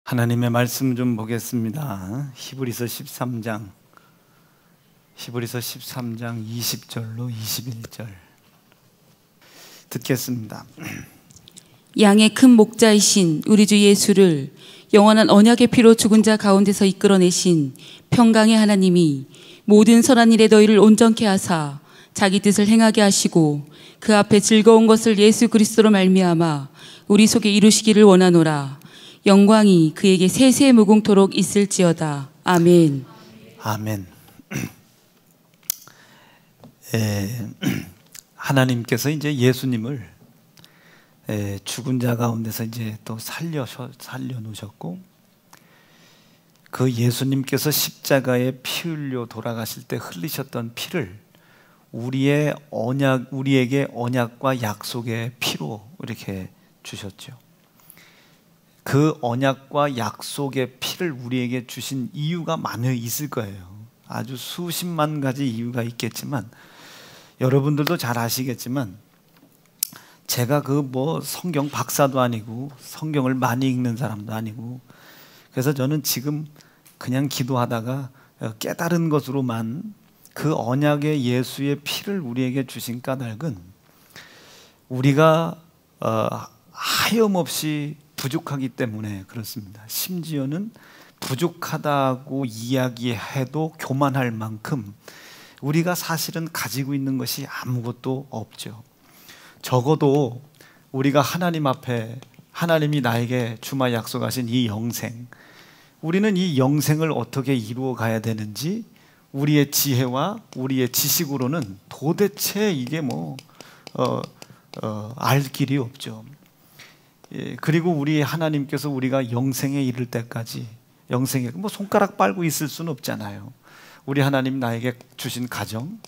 하나님의 말씀 좀 보겠습니다. 히브리서 13장 20절로 21절 듣겠습니다. 양의 큰 목자이신 우리 주 예수를 영원한 언약의 피로 죽은 자 가운데서 이끌어내신 평강의 하나님이 모든 선한 일에 너희를 온전케 하사 자기 뜻을 행하게 하시고 그 앞에 즐거운 것을 예수 그리스도로 말미암아 우리 속에 이루시기를 원하노라. 영광이 그에게 세세 무궁토록 있을지어다. 아멘. 아멘. 하나님께서 이제 예수님을 죽은 자 가운데서 이제 또 살려 놓으셨고, 그 예수님께서 십자가에 피 흘려 돌아가실 때 흘리셨던 피를 우리에게 언약과 약속의 피로 이렇게 주셨죠. 그 언약과 약속의 피를 우리에게 주신 이유가 많이 있을 거예요. 아주 수십만 가지 이유가 있겠지만, 여러분들도 잘 아시겠지만, 제가 성경 박사도 아니고 성경을 많이 읽는 사람도 아니고, 그래서 저는 지금 그냥 기도하다가 깨달은 것으로만 그 언약의 예수의 피를 우리에게 주신 까닭은, 우리가 하염없이 부족하기 때문에 그렇습니다. 심지어는 부족하다고 이야기해도 교만할 만큼 우리가 사실은 가지고 있는 것이 아무것도 없죠. 적어도 우리가 하나님 앞에, 하나님이 나에게 주마 약속하신 이 영생, 우리는 이 영생을 어떻게 이루어 가야 되는지 우리의 지혜와 우리의 지식으로는 도대체 이게 알 길이 없죠. 그리고 우리 하나님께서 우리가 영생에 이를 때까지, 영생에 손가락 빨고 있을 수는 없잖아요. 우리 하나님 나에게 주신 가정,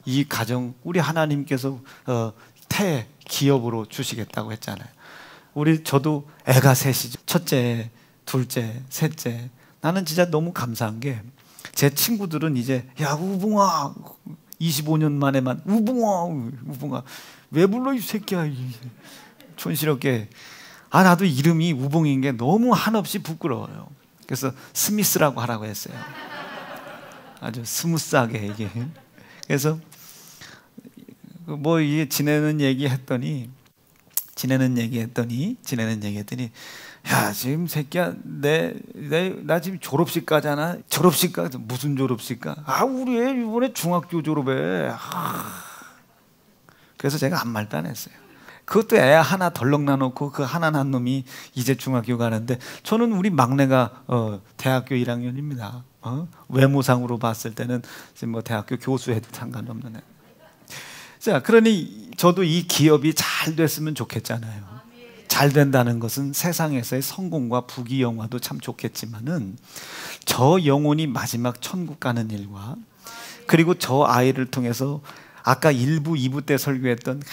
이 가정 우리 하나님께서 기업으로 주시겠다고 했잖아요. 저도 애가 셋이죠. 첫째, 둘째, 셋째. 나는 진짜 너무 감사한 게, 제 친구들은 이제 야 우붕아 25년 만에만 우붕아 왜 불러 이 새끼야, 촌스럽게. 나도 이름이 우봉인 게 너무 한없이 부끄러워요. 그래서 스미스라고 하라고 했어요. 아주 스무스하게 이게. 그래서 이게 지내는 얘기 했더니 야 지금 새끼야 나 지금 졸업식 가잖아. 졸업식 가 무슨 졸업식 가? 우리 애 이번에 중학교 졸업해. 그래서 제가 아무 말도 안 했어요. 그것도 애 하나 덜렁 나놓고 그 하나 난 놈이 이제 중학교 가는데, 저는 우리 막내가 대학교 1학년입니다. 외모상으로 봤을 때는 지금 대학교 교수해도 상관없는 애. 자, 그러니 저도 이 기업이 잘 됐으면 좋겠잖아요. 잘 된다는 것은 세상에서의 성공과 부귀영화도 참 좋겠지만은, 저 영혼이 마지막 천국 가는 일과, 그리고 저 아이를 통해서 아까 1부, 2부 때 설교했던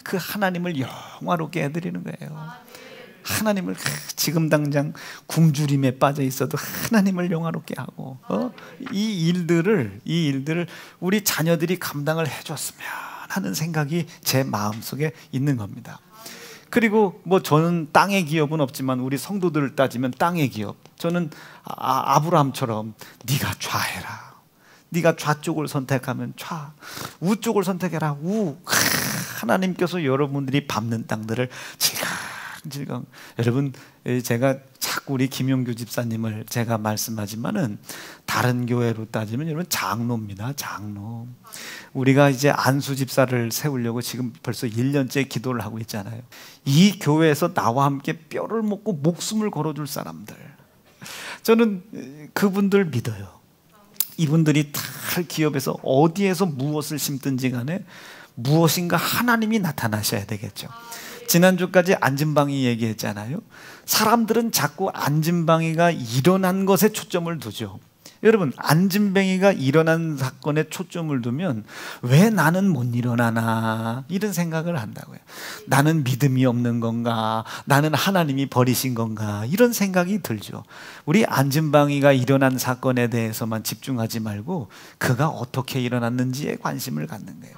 그 하나님을 영화롭게 해드리는 거예요. 하나님을 지금 당장 굶주림에 빠져 있어도 하나님을 영화롭게 하고, 이 일들을 우리 자녀들이 감당을 해줬으면 하는 생각이 제 마음속에 있는 겁니다. 그리고 저는 땅의 기업은 없지만 우리 성도들을 따지면 땅의 기업, 저는 아브라함처럼 네가 좌해라. 네가 좌쪽을 선택하면 좌, 우쪽을 선택해라 우. 하나님께서 여러분들이 밟는 땅들을 질겅질겅. 여러분, 제가 자꾸 우리 김용규 집사님을 제가 말씀하지만은, 다른 교회로 따지면 여러분 장로입니다. 장로. 우리가 이제 안수 집사를 세우려고 지금 벌써 1년째 기도를 하고 있잖아요. 이 교회에서 나와 함께 뼈를 먹고 목숨을 걸어줄 사람들, 저는 그분들 믿어요. 이분들이 다 기업에서 어디에서 무엇을 심든지 간에 무엇인가 하나님이 나타나셔야 되겠죠. 지난주까지 안진방이 얘기했잖아요. 사람들은 자꾸 안진방이가 일어난 것에 초점을 두죠. 여러분, 안진뱅이가 일어난 사건에 초점을 두면 왜 나는 못 일어나나 이런 생각을 한다고요. 나는 믿음이 없는 건가, 나는 하나님이 버리신 건가, 이런 생각이 들죠. 우리 안진뱅이가 일어난 사건에 대해서만 집중하지 말고 그가 어떻게 일어났는지에 관심을 갖는 거예요.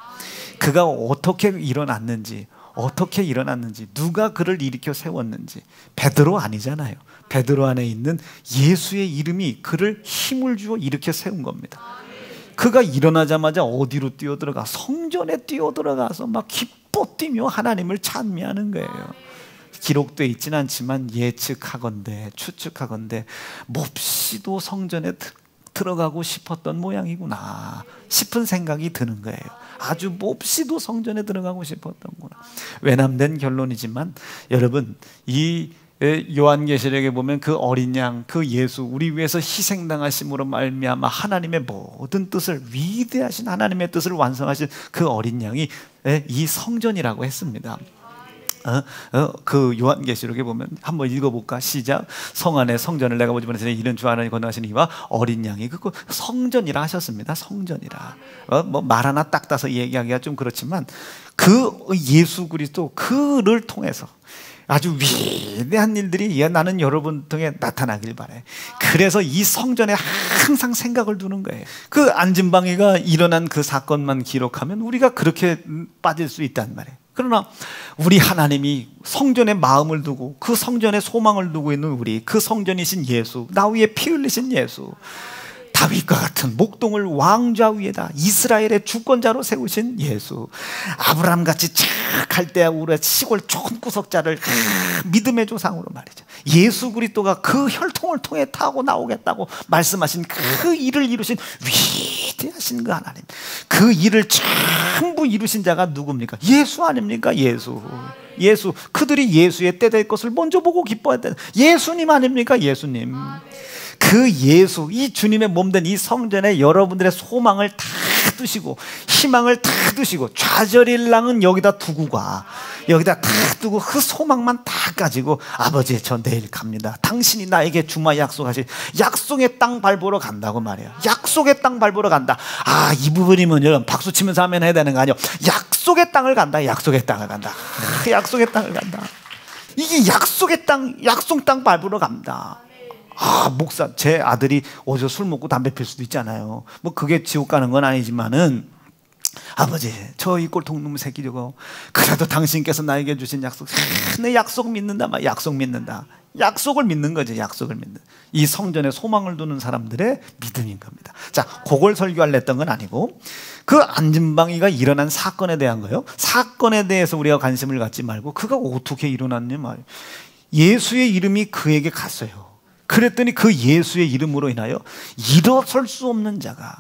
그가 어떻게 일어났는지, 어떻게 일어났는지, 누가 그를 일으켜 세웠는지. 베드로 아니잖아요. 베드로 안에 있는 예수의 이름이 그를 힘을 주어 일으켜 세운 겁니다. 그가 일어나자마자 어디로 뛰어들어가? 성전에 뛰어들어가서 막 기뻐 뛰며 하나님을 찬미하는 거예요. 기록되어 있지는 않지만 예측하건대, 추측하건대 몹시도 성전에 들어가고 싶었던 모양이구나 싶은 생각이 드는 거예요. 아주 몹시도 성전에 들어가고 싶었던구나. 외람된 결론이지만 여러분, 이 요한계시록에 보면 그 어린 양, 그 예수, 우리 위해서 희생당하심으로 말미암아 하나님의 모든 뜻을, 위대하신 하나님의 뜻을 완성하신 그 어린 양이 이 성전이라고 했습니다. 그 요한계시록에 보면 한번 읽어볼까? 시작. 성 안에 성전을 내가 보지 못하시니 이는 주 하나님 건너가시니 이와 어린 양이 그 성전이라 하셨습니다. 성전이라. 뭐 말 하나 딱 따서 얘기하기가 좀 그렇지만 그 예수 그리스도, 그를 통해서 아주 위대한 일들이 나는 여러분 통해 나타나길 바래. 그래서 이 성전에 항상 생각을 두는 거예요. 그 안진방이가 일어난 그 사건만 기록하면 우리가 그렇게 빠질 수 있단 말이에요. 그러나 우리 하나님이 성전에 마음을 두고 그 성전에 소망을 두고 있는 우리, 그 성전이신 예수, 나 위에 피 흘리신 예수, 다윗과 같은 목동을 왕좌 위에다 이스라엘의 주권자로 세우신 예수, 아브라함같이 착할 때 우리 시골 촌구석자를 믿음의 조상으로 말이죠. 예수 그리스도가 그 혈통을 통해 타고 나오겠다고 말씀하신 그 일을 이루신 위대하신 그 하나님, 그 일을 전부 이루신 자가 누굽니까? 예수 아닙니까? 예수. 예수. 그들이 예수의 때 될 것을 먼저 보고 기뻐했다. 예수님 아닙니까? 예수님. 그 예수, 이 주님의 몸된 이 성전에 여러분들의 소망을 다 두시고 희망을 다 두시고 좌절일랑은 여기다 두고 가. 여기다 다 두고 그 소망만 다 가지고 아버지 저 내일 갑니다. 당신이 나에게 주마 약속하신 약속의 땅 밟으러 간다고 말해요. 약속의 땅 밟으러 간다. 아, 이 부분이면 여러분 박수 치면서 하면 해야 되는 거 아니에요. 약속의 땅을 간다. 약속의 땅을 간다. 약속의 땅을 간다. 이게 약속의 땅, 약속 땅 밟으러 갑니다. 아, 목사, 제 아들이 어디서 술 먹고 담배 필 수도 있잖아요. 뭐 그게 지옥 가는 건 아니지만은 아버지 저 이 꼴통놈 새끼 저거 그래도 당신께서 나에게 주신 약속, 내 약속 믿는다. 막 약속 믿는다. 약속을 믿는 거죠. 약속을 믿는. 이 성전에 소망을 두는 사람들의 믿음인 겁니다. 자, 그걸 설교하려 했던 건 아니고 그 안진방이가 일어난 사건에 대한 거예요. 사건에 대해서 우리가 관심을 갖지 말고 그가 어떻게 일어났냐 말이에요. 예수의 이름이 그에게 갔어요. 그랬더니 그 예수의 이름으로 인하여 일어설 수 없는 자가,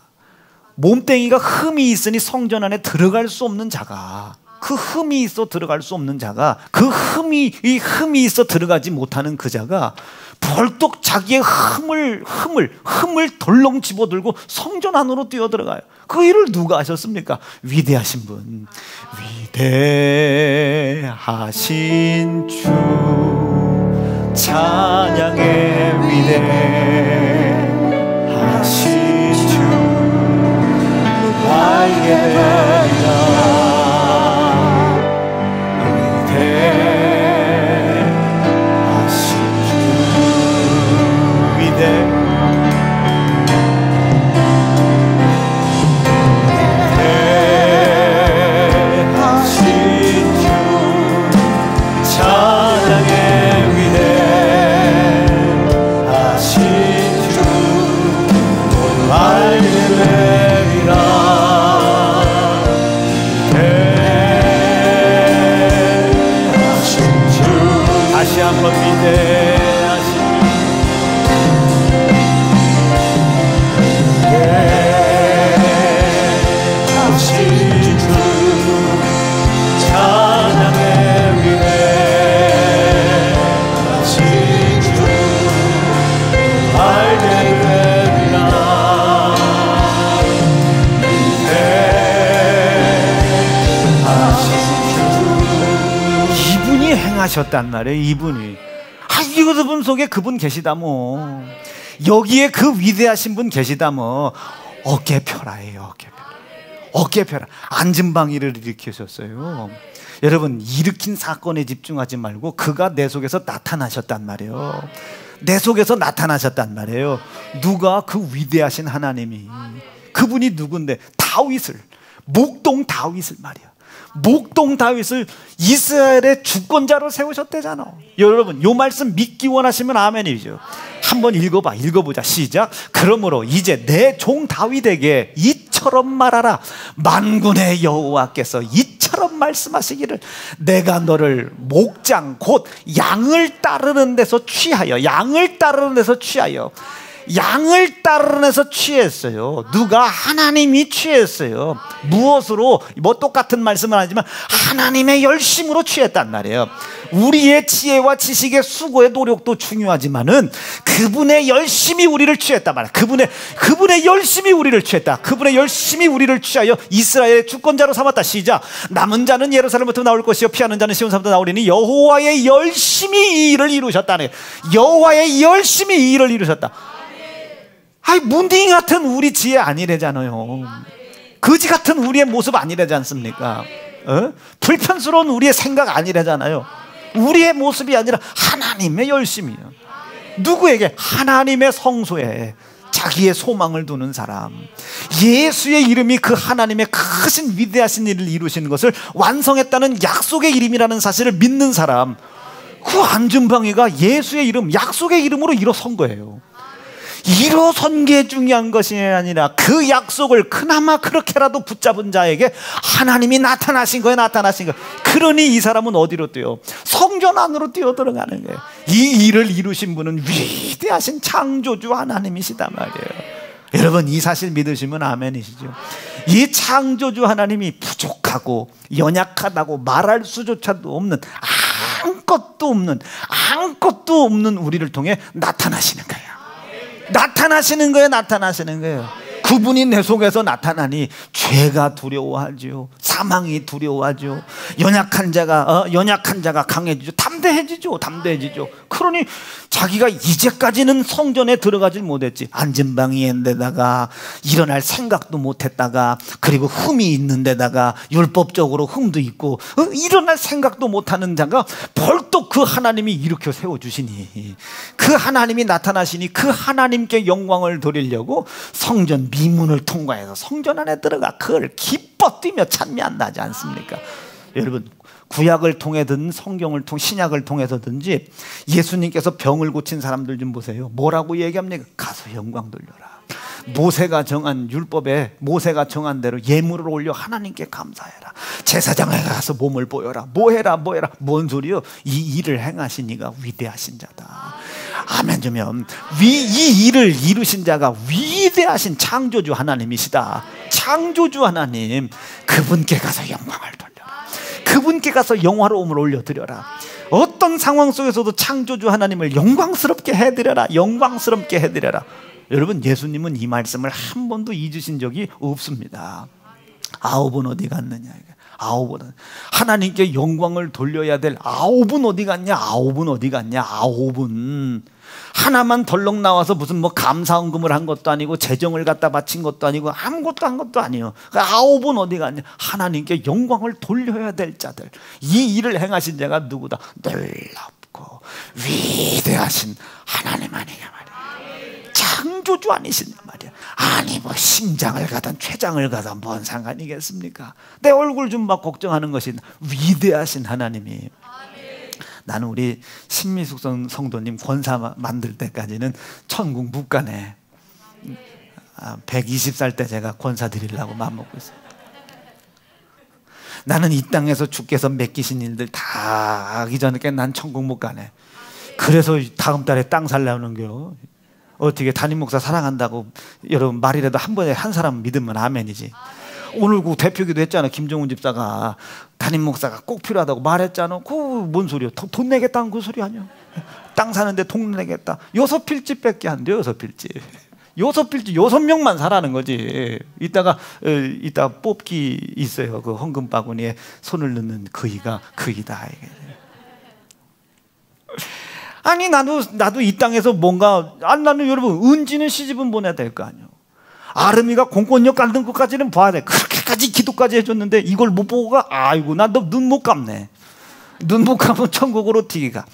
몸뚱이가 흠이 있으니 성전 안에 들어갈 수 없는 자가, 그 흠이 있어 들어갈 수 없는 자가, 그 흠이 있어 들어가지 못하는 그 자가 벌떡 자기의 흠을 덜렁 집어들고 성전 안으로 뛰어들어가요. 그 일을 누가 하셨습니까? 위대하신 분, 위대하신 주 찬양의 위대하신 주 알게 되리라. 위대하신 주 위대하신 주 찬양의 다시 한번 위대하신 주 찬양의 위대하신 주 알게 되리라. 위대하신 주 이분이 행하셨단 말이에요. 이분이. 이분 속에 그분 계시다 뭐. 여기에 그 위대하신 분 계시다 뭐. 어깨 펴라예요. 어깨 펴라. 안진방이를 일으키셨어요. 여러분, 일으킨 사건에 집중하지 말고 그가 내 속에서 나타나셨단 말이에요. 내 속에서 나타나셨단 말이에요. 누가? 그 위대하신 하나님이. 그분이 누군데? 다윗을, 목동 다윗을 말이야. 목동 다윗을 이스라엘의 주권자로 세우셨대잖아. 여러분 요 말씀 믿기 원하시면 아멘이죠. 한번 읽어보자. 시작. 그러므로 이제 내 종 다윗에게 이처럼 말하라. 만군의 여호와께서 이처럼 말씀하시기를 내가 너를 목장 곧 양을 따르는 데서 취하여 취했어요. 누가? 하나님이 취했어요. 무엇으로? 뭐 똑같은 말씀은 아니지만 하나님의 열심으로 취했단 말이에요. 우리의 지혜와 지식의 수고의 노력도 중요하지만은 그분의 열심이 우리를 취했단 말이에요. 그분의 열심이 우리를 취했다. 그분의 열심이 우리를 취하여 이스라엘의 주권자로 삼았다. 시작. 남은 자는 예루살렘부터 나올 것이요 피하는 자는 시온산부터 나오리니 여호와의 열심이 이 일을 이루셨다네. 여호와의 열심이 이 일을 이루셨다. 아이, 문딩 같은 우리 지혜 아니래잖아요. 거지 같은 우리의 모습 아니래지 않습니까? 불편스러운 우리의 생각 아니래잖아요. 우리의 모습이 아니라 하나님의 열심이에요. 누구에게? 하나님의 성소에 자기의 소망을 두는 사람. 예수의 이름이 그 하나님의 크신 위대하신 일을 이루시는 것을 완성했다는 약속의 이름이라는 사실을 믿는 사람. 그 안전방위가 예수의 이름, 약속의 이름으로 일어선 거예요. 일어선 게 중요한 것이 아니라 그 약속을 그나마 그렇게라도 붙잡은 자에게 하나님이 나타나신 거예요. 그러니 이 사람은 어디로 뛰어? 성전 안으로 뛰어 들어가는 거예요. 이 일을 이루신 분은 위대하신 창조주 하나님이시단 말이에요. 여러분 이 사실 믿으시면 아멘이시죠. 이 창조주 하나님이 부족하고 연약하다고 말할 수조차도 없는 아무것도 없는 우리를 통해 나타나시는 거예요. 나타나시는 거예요. 그분이 내 속에서 나타나니 죄가 두려워하죠. 사망이 두려워하죠. 연약한 자가 강해지죠. 담대해지죠. 그러니 자기가 이제까지는 성전에 들어가질 못했지. 앉은 방에다가 일어날 생각도 못했다가, 그리고 흠이 있는 데다가 율법적으로 흠도 있고 일어날 생각도 못하는 자가 벌떡 그 하나님이 일으켜 세워주시니, 그 하나님이 나타나시니 그 하나님께 영광을 돌리려고 성전 미문을 통과해서 성전 안에 들어가 그걸 기뻐 뛰며 찬미한다지 않습니까? 여러분 구약을 통해든 성경을 신약을 통해서든지 예수님께서 병을 고친 사람들 좀 보세요. 뭐라고 얘기합니까? 가서 영광 돌려라. 모세가 정한 율법에 모세가 정한 대로 예물을 올려 하나님께 감사해라. 제사장에 가서 몸을 보여라. 뭐해라. 뭔 소리요? 이 일을 행하신 이가 위대하신 자다. 아멘 주면 이 일을 이루신 자가 위대하신 창조주 하나님이시다. 창조주 하나님, 그분께 가서 영광을 돌려라. 그분께 가서 영화로움을 올려드려라. 어떤 상황 속에서도 창조주 하나님을 영광스럽게 해드려라. 여러분 예수님은 이 말씀을 한 번도 잊으신 적이 없습니다. 9은 어디 갔느냐. 9은 하나님께 영광을 돌려야 될 9은 어디 갔냐. 9은 하나만 덜렁 나와서 무슨 뭐 감사헌금을 한 것도 아니고 재정을 갖다 바친 것도 아니고 아무것도 한 것도 아니에요. 9은 어디 갔냐. 하나님께 영광을 돌려야 될 자들, 이 일을 행하신 자가 누구다? 놀랍고 위대하신 하나님 아니냐 말이야. 창조주 아니시냐 말이야. 아니 뭐 심장을 가든 췌장을 가든 뭔 상관이겠습니까? 내 얼굴 좀 막 걱정하는 것이 위대하신 하나님이. 나는 우리 신미숙 성도님 권사 만들 때까지는 천국 못 가네. 120살 때 제가 권사 드리려고 마음먹고 있어요. 나는 이 땅에서 주께서 맡기신 일들 다 하기 전에 난 천국 못 가네. 그래서 다음 달에 땅 살려는 거요. 어떻게 담임 목사 사랑한다고 여러분 말이라도 한 번에 한 사람 믿으면 아멘이지. 오늘 그 대표기도 했잖아. 김정훈 집사가 담임 목사가 꼭 필요하다고 말했잖아. 그 뭔 소리야? 돈 내겠다는 그 소리 아니야? 땅 사는데 돈 내겠다. 6필지밖에 안 돼요. 6필지 6명만 사라는 거지. 이따 뽑기 있어요. 그 헌금 바구니에 손을 넣는 그이가 그이다. 아니 나도 이 땅에서 뭔가 나는 여러분 은지는 시집은 보내야 될 거 아니에요. 아름이가 공권력 갈등 것까지는 봐야 돼. 그렇게까지 기도까지 해줬는데 이걸 못 보고 가? 아이고 나 너 눈 못 감네. 눈 못 감으면 천국으로 튀기가.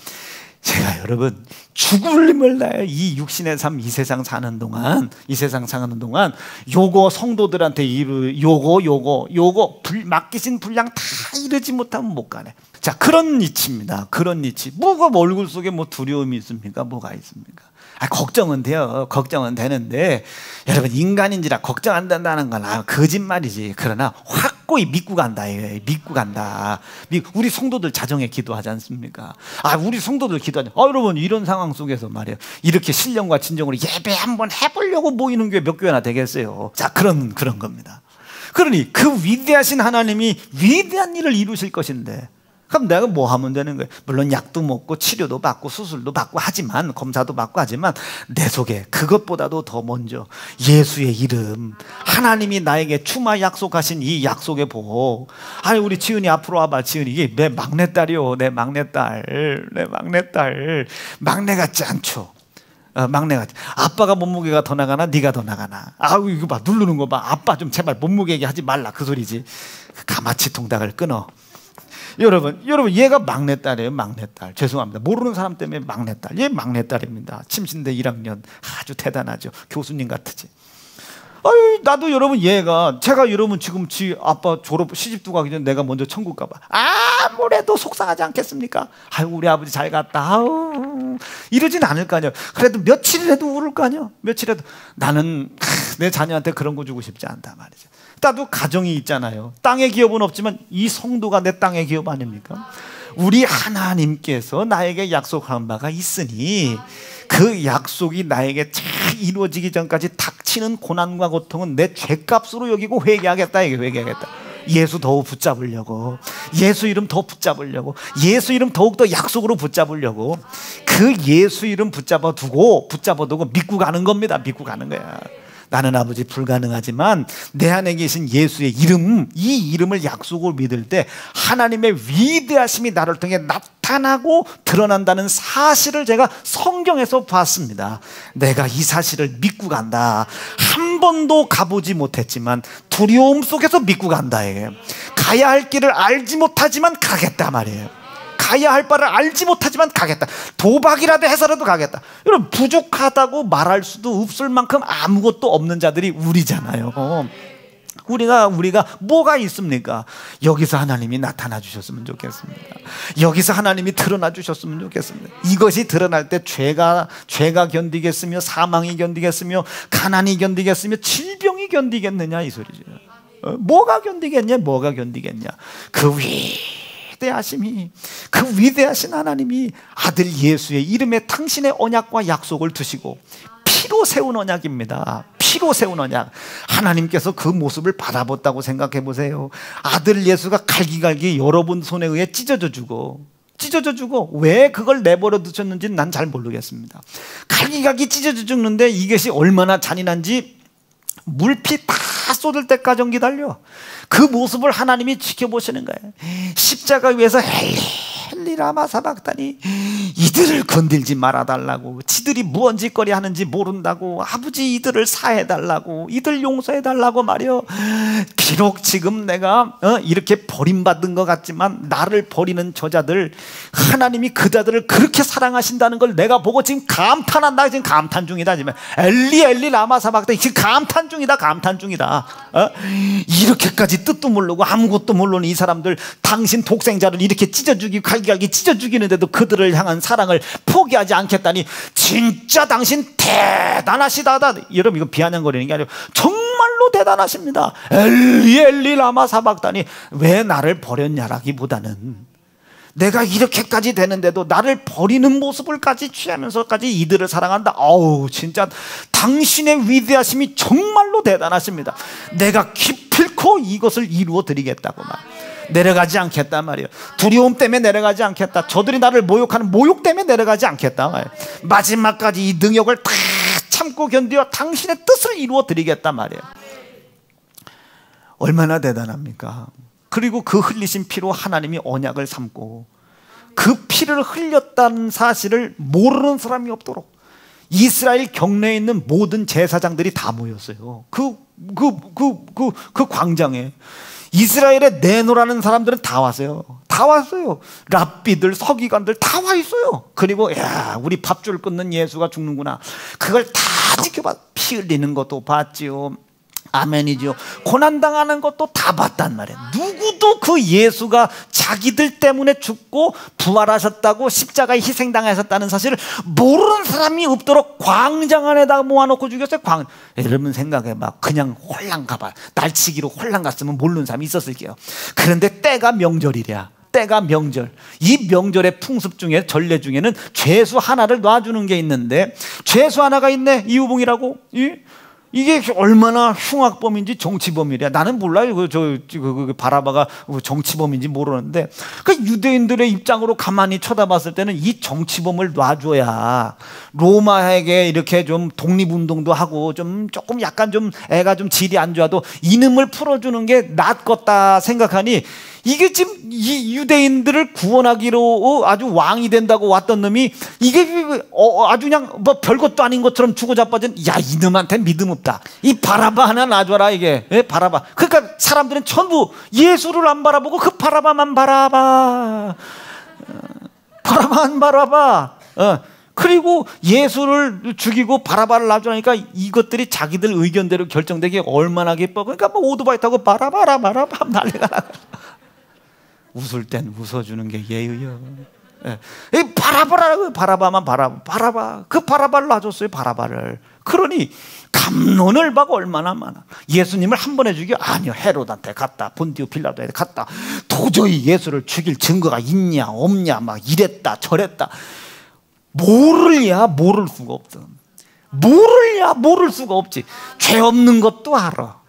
제가 여러분 죽을 힘을 다해 이 육신의 삶, 이 세상 사는 동안 요거 성도들한테 요거 맡기신 분량 다 이루지 못하면 못 가네. 자, 그런 이치입니다. 그런 이치. 뭐가 얼굴 속에 뭐 두려움이 있습니까? 뭐가 있습니까? 걱정은 돼요. 걱정은 되는데 여러분, 인간인지라 걱정 안 된다는 건 거짓말이지. 그러나 확고히 믿고 간다. 믿고 간다. 우리 성도들 자정에 기도하지 않습니까? 우리 성도들 기도하지. 여러분, 이런 상황 속에서 말이에요, 이렇게 신령과 진정으로 예배 한번 해보려고 모이는 교회 몇 교회나 되겠어요. 자, 그런 겁니다. 그러니 그 위대하신 하나님이 위대한 일을 이루실 것인데, 그럼 내가 뭐 하면 되는 거예요? 물론 약도 먹고 치료도 받고 수술도 받고 하지만, 검사도 받고 하지만, 내 속에 그것보다도 더 먼저 예수의 이름, 하나님이 나에게 추마 약속하신 이 약속의 복. 우리 지은이 앞으로 와봐. 지은이, 이게 내 막내딸이요. 내 막내딸. 막내 같지 않죠? 막내가, 아빠가 몸무게가 더 나가나 네가 더 나가나? 이거 봐, 누르는 거 봐. 아빠 좀 제발 몸무게 얘기하지 말라, 그 소리지. 가마치 통닭을 끊어. 여러분, 얘가 막내딸이에요. 막내딸. 죄송합니다. 모르는 사람 때문에 막내딸. 얘 막내딸입니다. 침신대 1학년. 아주 대단하죠. 교수님 같으지. 나도 여러분, 제가 여러분 지금 아빠 시집도 가기 전에 내가 먼저 천국 가봐. 아무래도 속상하지 않겠습니까? 우리 아버지 잘 갔다. 이러진 않을 거 아니에요. 그래도 며칠이라도 울을 거 아니에요. 며칠이라도. 나는 내 자녀한테 그런 거 주고 싶지 않다 말이죠. 나도 가정이 있잖아요. 땅의 기업은 없지만 이 성도가 내 땅의 기업 아닙니까? 우리 하나님께서 나에게 약속한 바가 있으니 그 약속이 나에게 잘 이루어지기 전까지 닥치는 고난과 고통은 내 죄값으로 여기고 회개하겠다. 이게 회개하겠다. 예수 더욱 붙잡으려고, 예수 이름 더 붙잡으려고, 예수 이름 더욱더 약속으로 붙잡으려고, 그 예수 이름 붙잡아두고 믿고 가는 겁니다. 믿고 가는 거야. 나는 아버지 불가능하지만 내 안에 계신 예수의 이름, 이 이름을 약속으로 믿을 때 하나님의 위대하심이 나를 통해 나타나고 드러난다는 사실을 제가 성경에서 봤습니다. 내가 이 사실을 믿고 간다. 한 번도 가보지 못했지만 두려움 속에서 믿고 간다. 가야 할 길을 알지 못하지만 가겠다 말이에요. 가야 할 바를 알지 못하지만 가겠다. 도박이라도 해서라도 가겠다. 여러분, 부족하다고 말할 수도 없을 만큼 아무것도 없는 자들이 우리잖아요. 우리가 뭐가 있습니까? 여기서 하나님이 나타나 주셨으면 좋겠습니다. 여기서 하나님이 드러나 주셨으면 좋겠습니다. 이것이 드러날 때 죄가 견디겠으며, 사망이 견디겠으며, 가난이 견디겠으며, 질병이 견디겠느냐 이 소리죠. 뭐가 견디겠냐? 그 위대하신 하나님이 아들 예수의 이름에 당신의 언약과 약속을 두시고 피로 세운 언약입니다. 피로 세운 언약. 하나님께서 그 모습을 받아봤다고 생각해 보세요. 아들 예수가 갈기갈기 여러분 손에 의해 찢어져 주고 왜 그걸 내버려 두셨는지는 난 잘 모르겠습니다. 갈기갈기 찢어져 죽는데 이것이 얼마나 잔인한지 물피 다 쏟을 때까지 기다려. 그 모습을 하나님이 지켜보시는 거예요. 십자가 위에서 엘리 라마 사박다니, 이들을 건들지 말아달라고, 지들이 무언 짓거리 하는지 모른다고, 아버지 이들을 사해달라고, 이들 용서해달라고 말이요. 비록 지금 내가 이렇게 버림받은 것 같지만 나를 버리는 저자들, 하나님이 그자들을 그렇게 사랑하신다는 걸 내가 보고 지금 감탄한다. 지금 감탄 중이다. 지금 엘리 라마 사박다니, 지금 감탄 중이다. 이렇게까지 뜻도 모르고 아무것도 모르는 이 사람들, 당신 독생자를 이렇게 찢어 죽이고 갈기갈기 찢어 죽이는데도 그들을 향한 사랑을 포기하지 않겠다니, 진짜 당신 대단하시다. 여러분, 이거 비아냥거리는 게 아니고 정말로 대단하십니다. 엘리 라마 사박다니, 왜 나를 버렸냐라기보다는 내가 이렇게까지 되는데도 나를 버리는 모습을까지 취하면서까지 이들을 사랑한다. 진짜 당신의 위대하심이 정말로 대단하십니다. 내가 기필코 이것을 이루어 드리겠다고 내려가지 않겠단 말이에요. 두려움 때문에 내려가지 않겠다. 저들이 나를 모욕하는 모욕 때문에 내려가지 않겠다 말이에요. 마지막까지 이 능력을 다 참고 견디어 당신의 뜻을 이루어 드리겠단 말이에요. 얼마나 대단합니까? 그리고 그 흘리신 피로 하나님이 언약을 삼고, 그 피를 흘렸다는 사실을 모르는 사람이 없도록 이스라엘 경내에 있는 모든 제사장들이 다 모였어요. 그 광장에 이스라엘에 내놓으라는 사람들은 다 왔어요. 다 왔어요. 랍비들, 서기관들 다 와 있어요. 그리고 야, 우리 밥줄 끊는 예수가 죽는구나. 그걸 다 지켜봐. 피 흘리는 것도 봤지요. 아멘이죠. 고난당하는 것도 다 봤단 말이에요. 누구도 그 예수가 자기들 때문에 죽고 부활하셨다고 십자가에 희생당하셨다는 사실을 모르는 사람이 없도록 광장 안에다가 모아놓고 죽였어요. 여러분 생각해봐. 그냥 홀랑 가봐. 날치기로 홀랑 갔으면 모르는 사람이 있었을게요. 그런데 때가 명절이랴. 때가 명절. 이 명절의 풍습 중에, 전례 중에는 죄수 하나를 놔주는 게 있는데, 죄수 하나가 있네. 이유봉이라고. 이게 얼마나 흉악범인지 정치범이랴. 나는 몰라요. 그 바라바가 정치범인지 모르는데, 그 유대인들의 입장으로 가만히 쳐다봤을 때는 이 정치범을 놔줘야 로마에게 이렇게 좀 독립운동도 하고 조금 약간 좀 애가 좀 질이 안 좋아도 이놈을 풀어주는 게 낫겠다 생각하니, 이게 지금 이 유대인들을 구원하기로 아주 왕이 된다고 왔던 놈이 이게 아주 그냥 뭐 별것도 아닌 것처럼 죽어 자빠진, 야, 이놈한테 믿음 없다. 이 바라바 하나 놔줘라. 이게 바라바. 그러니까 사람들은 전부 예수를 안 바라보고 그 바라바만 바라봐. 바라바만 바라봐. 그리고 예수를 죽이고 바라바를 놔주니까 이것들이 자기들 의견대로 결정되기 얼마나 기뻐. 그러니까 뭐 오토바이 타고 바라바라 난리가 나고. 웃을 땐 웃어주는 게 예의요. 이 바라바만 바라바. 그 바라바를 놔줬어요. 바라바를. 그러니 감론을 박 얼마나 많아. 예수님을 한 번에 죽여? 아니요. 헤롯한테 갔다. 본디오 빌라도한테 갔다. 도저히 예수를 죽일 증거가 있냐 없냐 막 이랬다 저랬다. 모를 수가 없어. 모를 수가 없지. 죄 없는 것도 알아.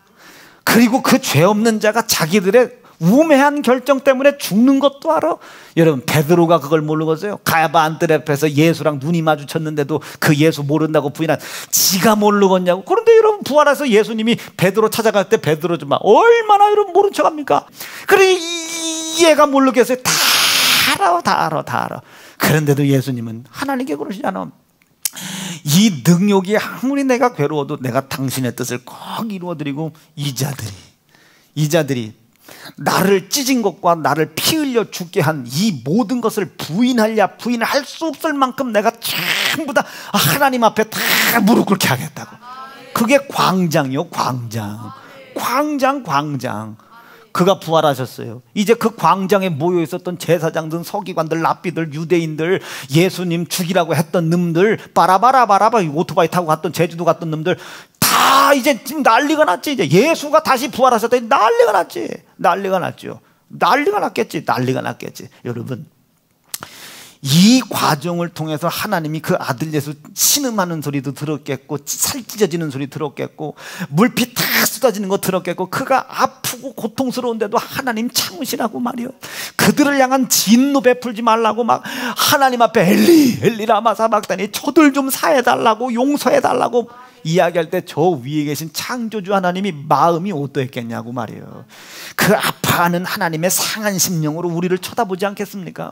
그리고 그 죄 없는 자가 자기들의 우매한 결정 때문에 죽는 것도 알아. 여러분, 베드로가 그걸 모르겠어요? 가야바 안뜰 앞에서 예수랑 눈이 마주쳤는데도 그 예수 모른다고 부인한 지가 모르겠냐고. 그런데 여러분, 부활해서 예수님이 베드로 찾아갈 때 베드로 좀 얼마나 여러분 모른 척합니까? 그래, 얘가 모르겠어요? 다 알아. 그런데도 예수님은 하나님께 그러시지 않아. 이 능욕이 아무리 내가 괴로워도 내가 당신의 뜻을 꼭 이루어드리고, 이 자들이 나를 찢은 것과 나를 피 흘려 죽게 한 이 모든 것을 부인할 수 없을 만큼 내가 전부 다 하나님 앞에 다 무릎 꿇게 하겠다고. 그게 광장이요. 광장. 그가 부활하셨어요. 이제 그 광장에 모여 있었던 제사장들, 서기관들, 랍비들, 유대인들, 예수님 죽이라고 했던 놈들, 바라바 오토바이 타고 갔던, 제주도 갔던 놈들 다 이제 지금 난리가 났지. 이제 예수가 다시 부활하셨더니 난리가 났지. 난리가 났겠지. 여러분, 이 과정을 통해서 하나님이 그 아들 예수 신음하는 소리도 들었겠고, 살 찢어지는 소리 들었겠고, 물피 다 쏟아지는 거 들었겠고, 그가 아프고 고통스러운데도 하나님 참으시라고 말이요. 그들을 향한 진노 베풀지 말라고 막 하나님 앞에 엘리 라마 사박다니, 저들 좀 사해달라고, 용서해달라고 이야기할 때 저 위에 계신 창조주 하나님이 마음이 어떠했겠냐고 말이에요. 그 아파하는 하나님의 상한 심령으로 우리를 쳐다보지 않겠습니까?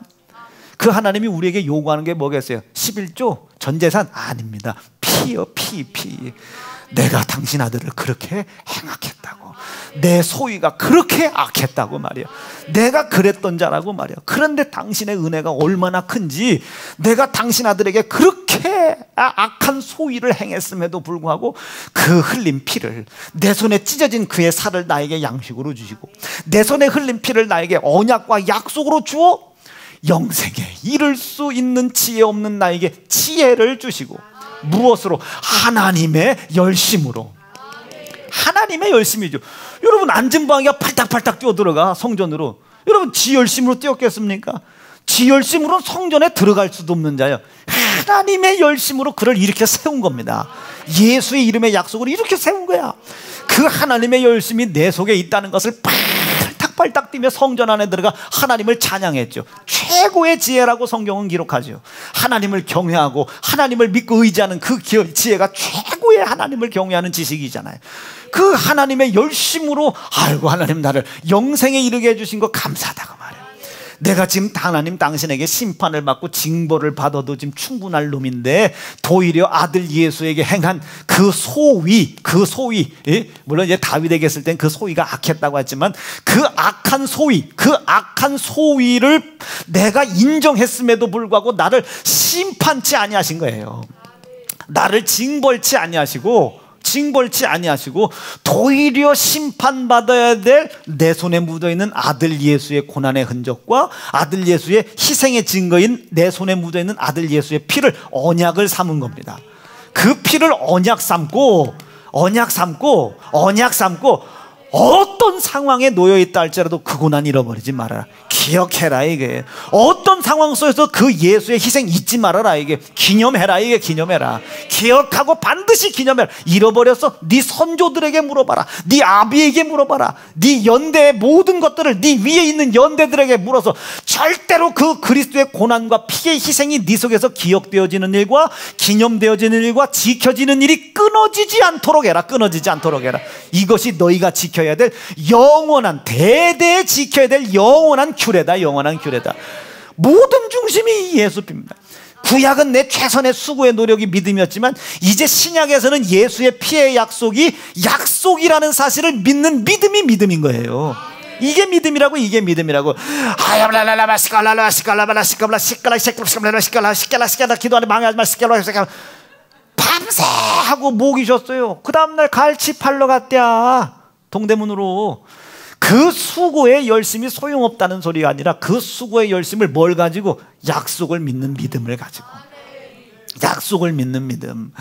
그 하나님이 우리에게 요구하는 게 뭐겠어요? 11조 전재산? 아닙니다. 피요. 내가 당신 아들을 그렇게 행악했다고, 내 소위가 그렇게 악했다고 말이야. 내가 그랬던 자라고 말이야. 그런데 당신의 은혜가 얼마나 큰지, 내가 당신 아들에게 그렇게 악한 소위를 행했음에도 불구하고 그 흘린 피를, 내 손에 찢어진 그의 살을 나에게 양식으로 주시고, 내 손에 흘린 피를 나에게 언약과 약속으로 주어 영생에 이를 수 있는 지혜 없는 나에게 지혜를 주시고, 무엇으로? 하나님의 열심으로. 하나님의 열심이죠. 여러분, 앉은 방이가 팔딱팔딱 뛰어들어가 성전으로. 여러분, 지 열심으로 뛰었겠습니까? 지 열심으로 성전에 들어갈 수도 없는 자요. 하나님의 열심으로 그를 이렇게 세운 겁니다. 예수의 이름의 약속으로 이렇게 세운 거야. 그 하나님의 열심이 내 속에 있다는 것을 팔딱 뛰며 성전 안에 들어가 하나님을 찬양했죠. 최고의 지혜라고 성경은 기록하죠. 하나님을 경외하고 하나님을 믿고 의지하는 그 지혜가 최고의 하나님을 경외하는 지식이잖아요. 그 하나님의 열심으로, 아이고 하나님 나를 영생에 이르게 해주신 거 감사하다고 말해요. 내가 지금 하나님 당신에게 심판을 받고 징벌을 받아도 지금 충분할 놈인데 도리어 아들 예수에게 행한 그 소위, 예? 물론 이제 다윗에게 했을 땐 그 소위가 악했다고 했지만 그 악한 소위를 내가 인정했음에도 불구하고 나를 심판치 아니하신 거예요. 나를 징벌치 아니하시고 도리어 심판받아야 될 내 손에 묻어있는 아들 예수의 고난의 흔적과 아들 예수의 희생의 증거인 내 손에 묻어있는 아들 예수의 피를 언약을 삼은 겁니다. 그 피를 언약 삼고 어떤 상황에 놓여있다 할지라도 그 고난 잃어버리지 말아라. 기억해라. 이게 어떤 상황 속에서 그 예수의 희생 잊지 말아라. 이게 기념해라. 이게 기념해라. 기억하고 반드시 기념해라. 잃어버렸어? 네 선조들에게 물어봐라. 네 아비에게 물어봐라. 네 연대의 모든 것들을 네 위에 있는 연대들에게 물어서 절대로 그 그리스도의 고난과 피의 희생이 네 속에서 기억되어지는 일과 기념되어지는 일과 지켜지는 일이 끊어지지 않도록 해라. 이것이 너희가 지켜야 될 영원한, 대대에 지켜야 될 영원한 규례다. 모든 중심이 예수입니다. 구약은 내 최선의 수고의 노력이 믿음이었지만 이제 신약에서는 예수의 피의 약속이 약속이라는 사실을 믿는 믿음이 믿음인 거예요. 이게 믿음이라고. 기도하는 망하지 마. 밤새 하고 목이 쉬었어요. 그 다음날 갈치 팔러 갔대야. 동대문으로. 그 수고의 열심이 소용없다는 소리가 아니라 그 수고의 열심을 뭘 가지고? 약속을 믿는 믿음을 가지고. 약속을 믿는 믿음.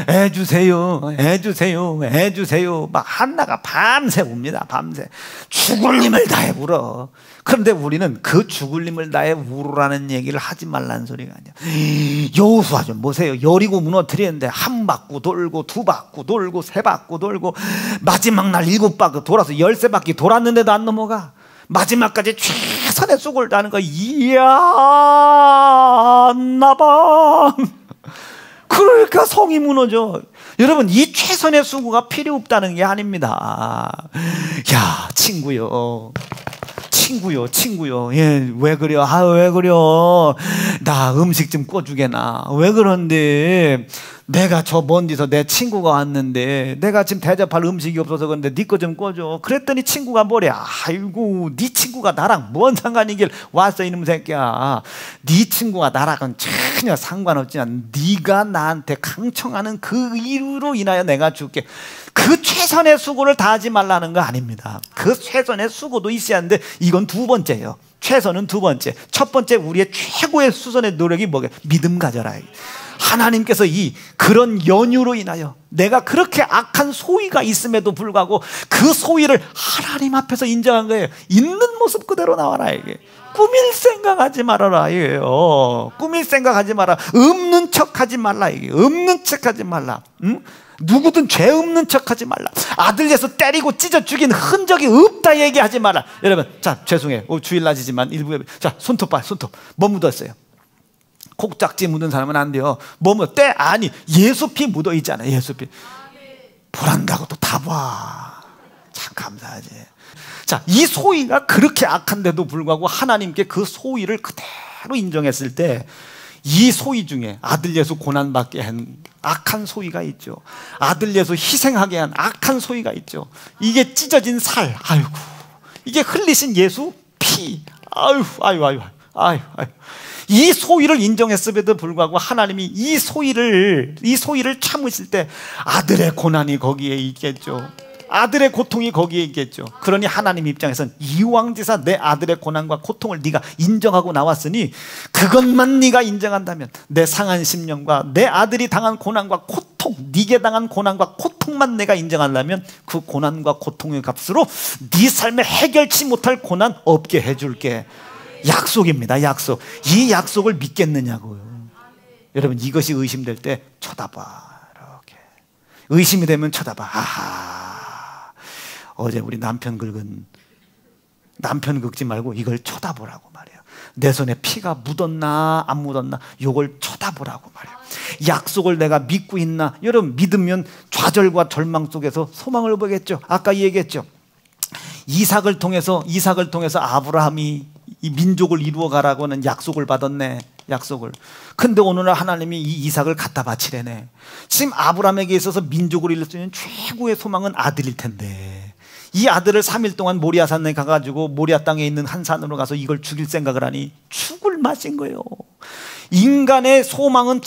해주세요. 막 한나가 밤새 웁니다. 밤새 죽을 힘을 다해 울어. 그런데 우리는 그 죽을 힘을 다해 울으라는 얘기를 하지 말라는 소리가 아니야. 여호수아 좀 보세요. 여리고 무너뜨리는데 한 바퀴 돌고 두 바퀴 돌고 세 바퀴 돌고 마지막 날 7바퀴 돌아서 13바퀴 돌았는데도 안 넘어가. 마지막까지 최선의 수고를 다하는 거야. 이야 나방. 그러니까 성이 무너져. 여러분, 이 최선의 수고가 필요 없다는 게 아닙니다. 야, 친구요. 예, 왜 그래? 왜 그래? 나 음식 좀 꺼주게나. 왜 그런데? 내가 저 먼 데서 내 친구가 왔는데 내가 지금 대접할 음식이 없어서 그런데 네 거 좀 꺼줘. 그랬더니 친구가 뭐래? 아이고, 네 친구가 나랑 뭔 상관이길 왔어 이놈 새끼야. 네 친구가 나랑은 전혀 상관없지만 네가 나한테 강청하는 그 이유로 인하여 내가 줄게. 그 최선의 수고를 다하지 말라는 거 아닙니다. 그 최선의 수고도 있어야 하는데 이건 두 번째예요. 최선은 두 번째. 첫 번째, 우리의 최고의 수선의 노력이 뭐게? 믿음 가져라. 하나님께서 그런 연유로 인하여 내가 그렇게 악한 소위가 있음에도 불구하고 그 소위를 하나님 앞에서 인정한 거예요. 있는 모습 그대로 나와라. 이게 꾸밀 생각하지 말아라. 이게요. 꾸밀 생각하지 마라. 없는 척하지 말라. 이게 없는 척하지 말라. 응? 누구든 죄 없는 척하지 말라. 아들 예수 때리고 찢어 죽인 흔적이 없다 얘기하지 마라. 여러분, 자, 죄송해요. 주일낮이지만 일부에 자, 손톱 봐. 손톱 뭐 묻었어요? 콕짝지 묻은 사람은 안 돼요. 뭐 때? 아니, 예수 피 묻어 있잖아요. 예수 피. 보란다고 또 다 봐. 참 감사하지. 자, 이 소위가 그렇게 악한데도 불구하고 하나님께 그 소위를 그대로 인정했을 때 이 소위 중에 아들 예수 고난받게 한 악한 소위가 있죠. 아들 예수 희생하게 한 악한 소위가 있죠. 이게 찢어진 살, 아이고, 이게 흘리신 예수 피, 아이고. 이 소위를 인정했음에도 불구하고 하나님이 이 소위를 참으실 때 아들의 고난이 거기에 있겠죠. 아들의 고통이 거기에 있겠죠. 그러니 하나님 입장에서는 이왕지사 내 아들의 고난과 고통을 네가 인정하고 나왔으니 그것만 네가 인정한다면 내 상한 심령과 내 아들이 당한 고난과 고통, 네게 당한 고난과 고통만 내가 인정한다면 그 고난과 고통의 값으로 네 삶에 해결치 못할 고난 없게 해줄게. 약속입니다. 약속. 이 약속을 믿겠느냐고요. 여러분, 이것이 의심될 때 쳐다봐. 이렇게 의심이 되면 쳐다봐. 아하, 어제 우리 남편 긁지 말고 이걸 쳐다보라고 말이에요. 내 손에 피가 묻었나 안 묻었나 이걸 쳐다보라고 말이에요. 약속을 내가 믿고 있나. 여러분, 믿으면 좌절과 절망 속에서 소망을 보겠죠. 아까 얘기했죠. 이삭을 통해서 아브라함이 이 민족을 이루어 가라고는 약속을 받았네. 약속을. 근데 오늘날 하나님이 이 이삭을 갖다 바치래네. 지금 아브라함에게 있어서 민족을 이룰 수 있는 최고의 소망은 아들일 텐데 이 아들을 3일 동안 모리아 산에 가가지고 모리아 땅에 있는 한 산으로 가서 이걸 죽일 생각을 하니 죽을 맛인 거예요. 인간의 소망은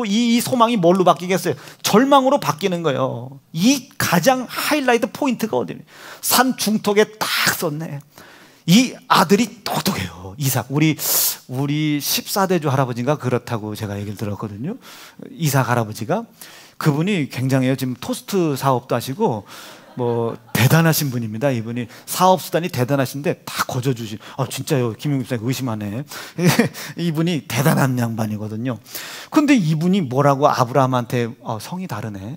이 소망이 뭘로 바뀌겠어요? 절망으로 바뀌는 거예요. 이 가장 하이라이트 포인트가 어디냐? 산 중턱에 딱 썼네. 이 아들이 똑똑해요. 이삭. 우리 14대주 할아버지인가 그렇다고 제가 얘기를 들었거든요. 이삭 할아버지가. 그분이 굉장해요. 지금 토스트 사업도 하시고 뭐 대단하신 분입니다. 이분이 사업 수단이 대단하신데 다 거저주시. 진짜요. 김용기 목사님 의심하네. 이분이 대단한 양반이거든요. 근데 이분이 뭐라고 아브라함한테 성이 다르네.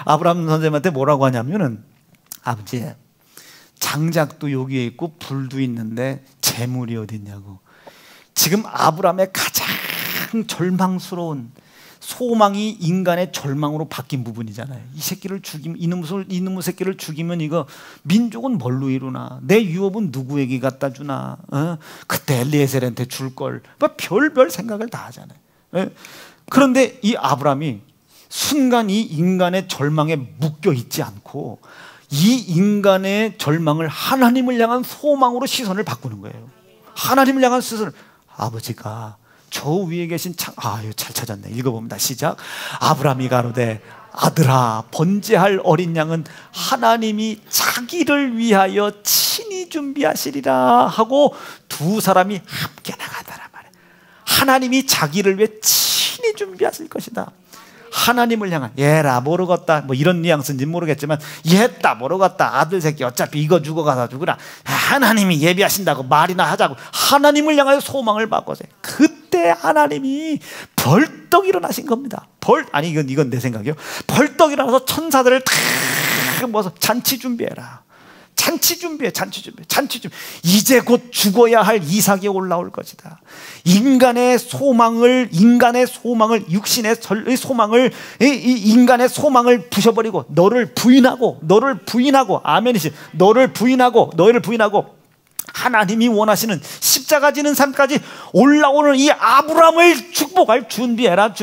아브라함 선생님한테 뭐라고 하냐면은 아버지 장작도 여기에 있고 불도 있는데 재물이 어디 있냐고. 지금 아브라함의 가장 절망스러운 소망이 인간의 절망으로 바뀐 부분이잖아요. 이 새끼를 죽이면 이놈의 새끼를 죽이면 이거 민족은 뭘로 이루나? 내 유업은 누구에게 갖다 주나? 그때 엘리에셀한테 줄 걸. 뭐 별별 생각을 다 하잖아요. 그런데 이 아브라함이 순간 이 인간의 절망에 묶여 있지 않고 이 인간의 절망을 하나님을 향한 소망으로 시선을 바꾸는 거예요. 하나님을 향한 시선을. 아버지가 저 위에 계신 이거 잘 찾았네. 읽어봅니다. 시작. 아브라함이 가로되 아들아 번제할 어린 양은 하나님이 자기를 위하여 친히 준비하시리라 하고 두 사람이 함께 나가더라 말이에요. 하나님이 자기를 위해 친히 준비하실 것이다. 하나님을 향한 얘라 모르겠다 뭐 이런 뉘앙스인지 모르겠지만 얘다 모르겠다 아들 새끼 어차피 이거 죽어가서 죽으라 하나님이 예비하신다고 말이나 하자고 하나님을 향하여 소망을 바꿔서 그때 하나님이 벌떡 일어나신 겁니다. 이건 내 생각이요. 벌떡 일어나서 천사들을 탁 모아서 잔치 준비해라. 잔치 준비해. 이제 곧 죽어야 할 이삭이 올라올 것이다. 인간의 소망을 육신의 소망을 인간의 소망을 부셔버리고 너를 부인하고 아멘이시. 너를 부인하고 하나님이 원하시는 십자가 지는 삶까지 올라오는 이 아브라함을 축복할 준비해라.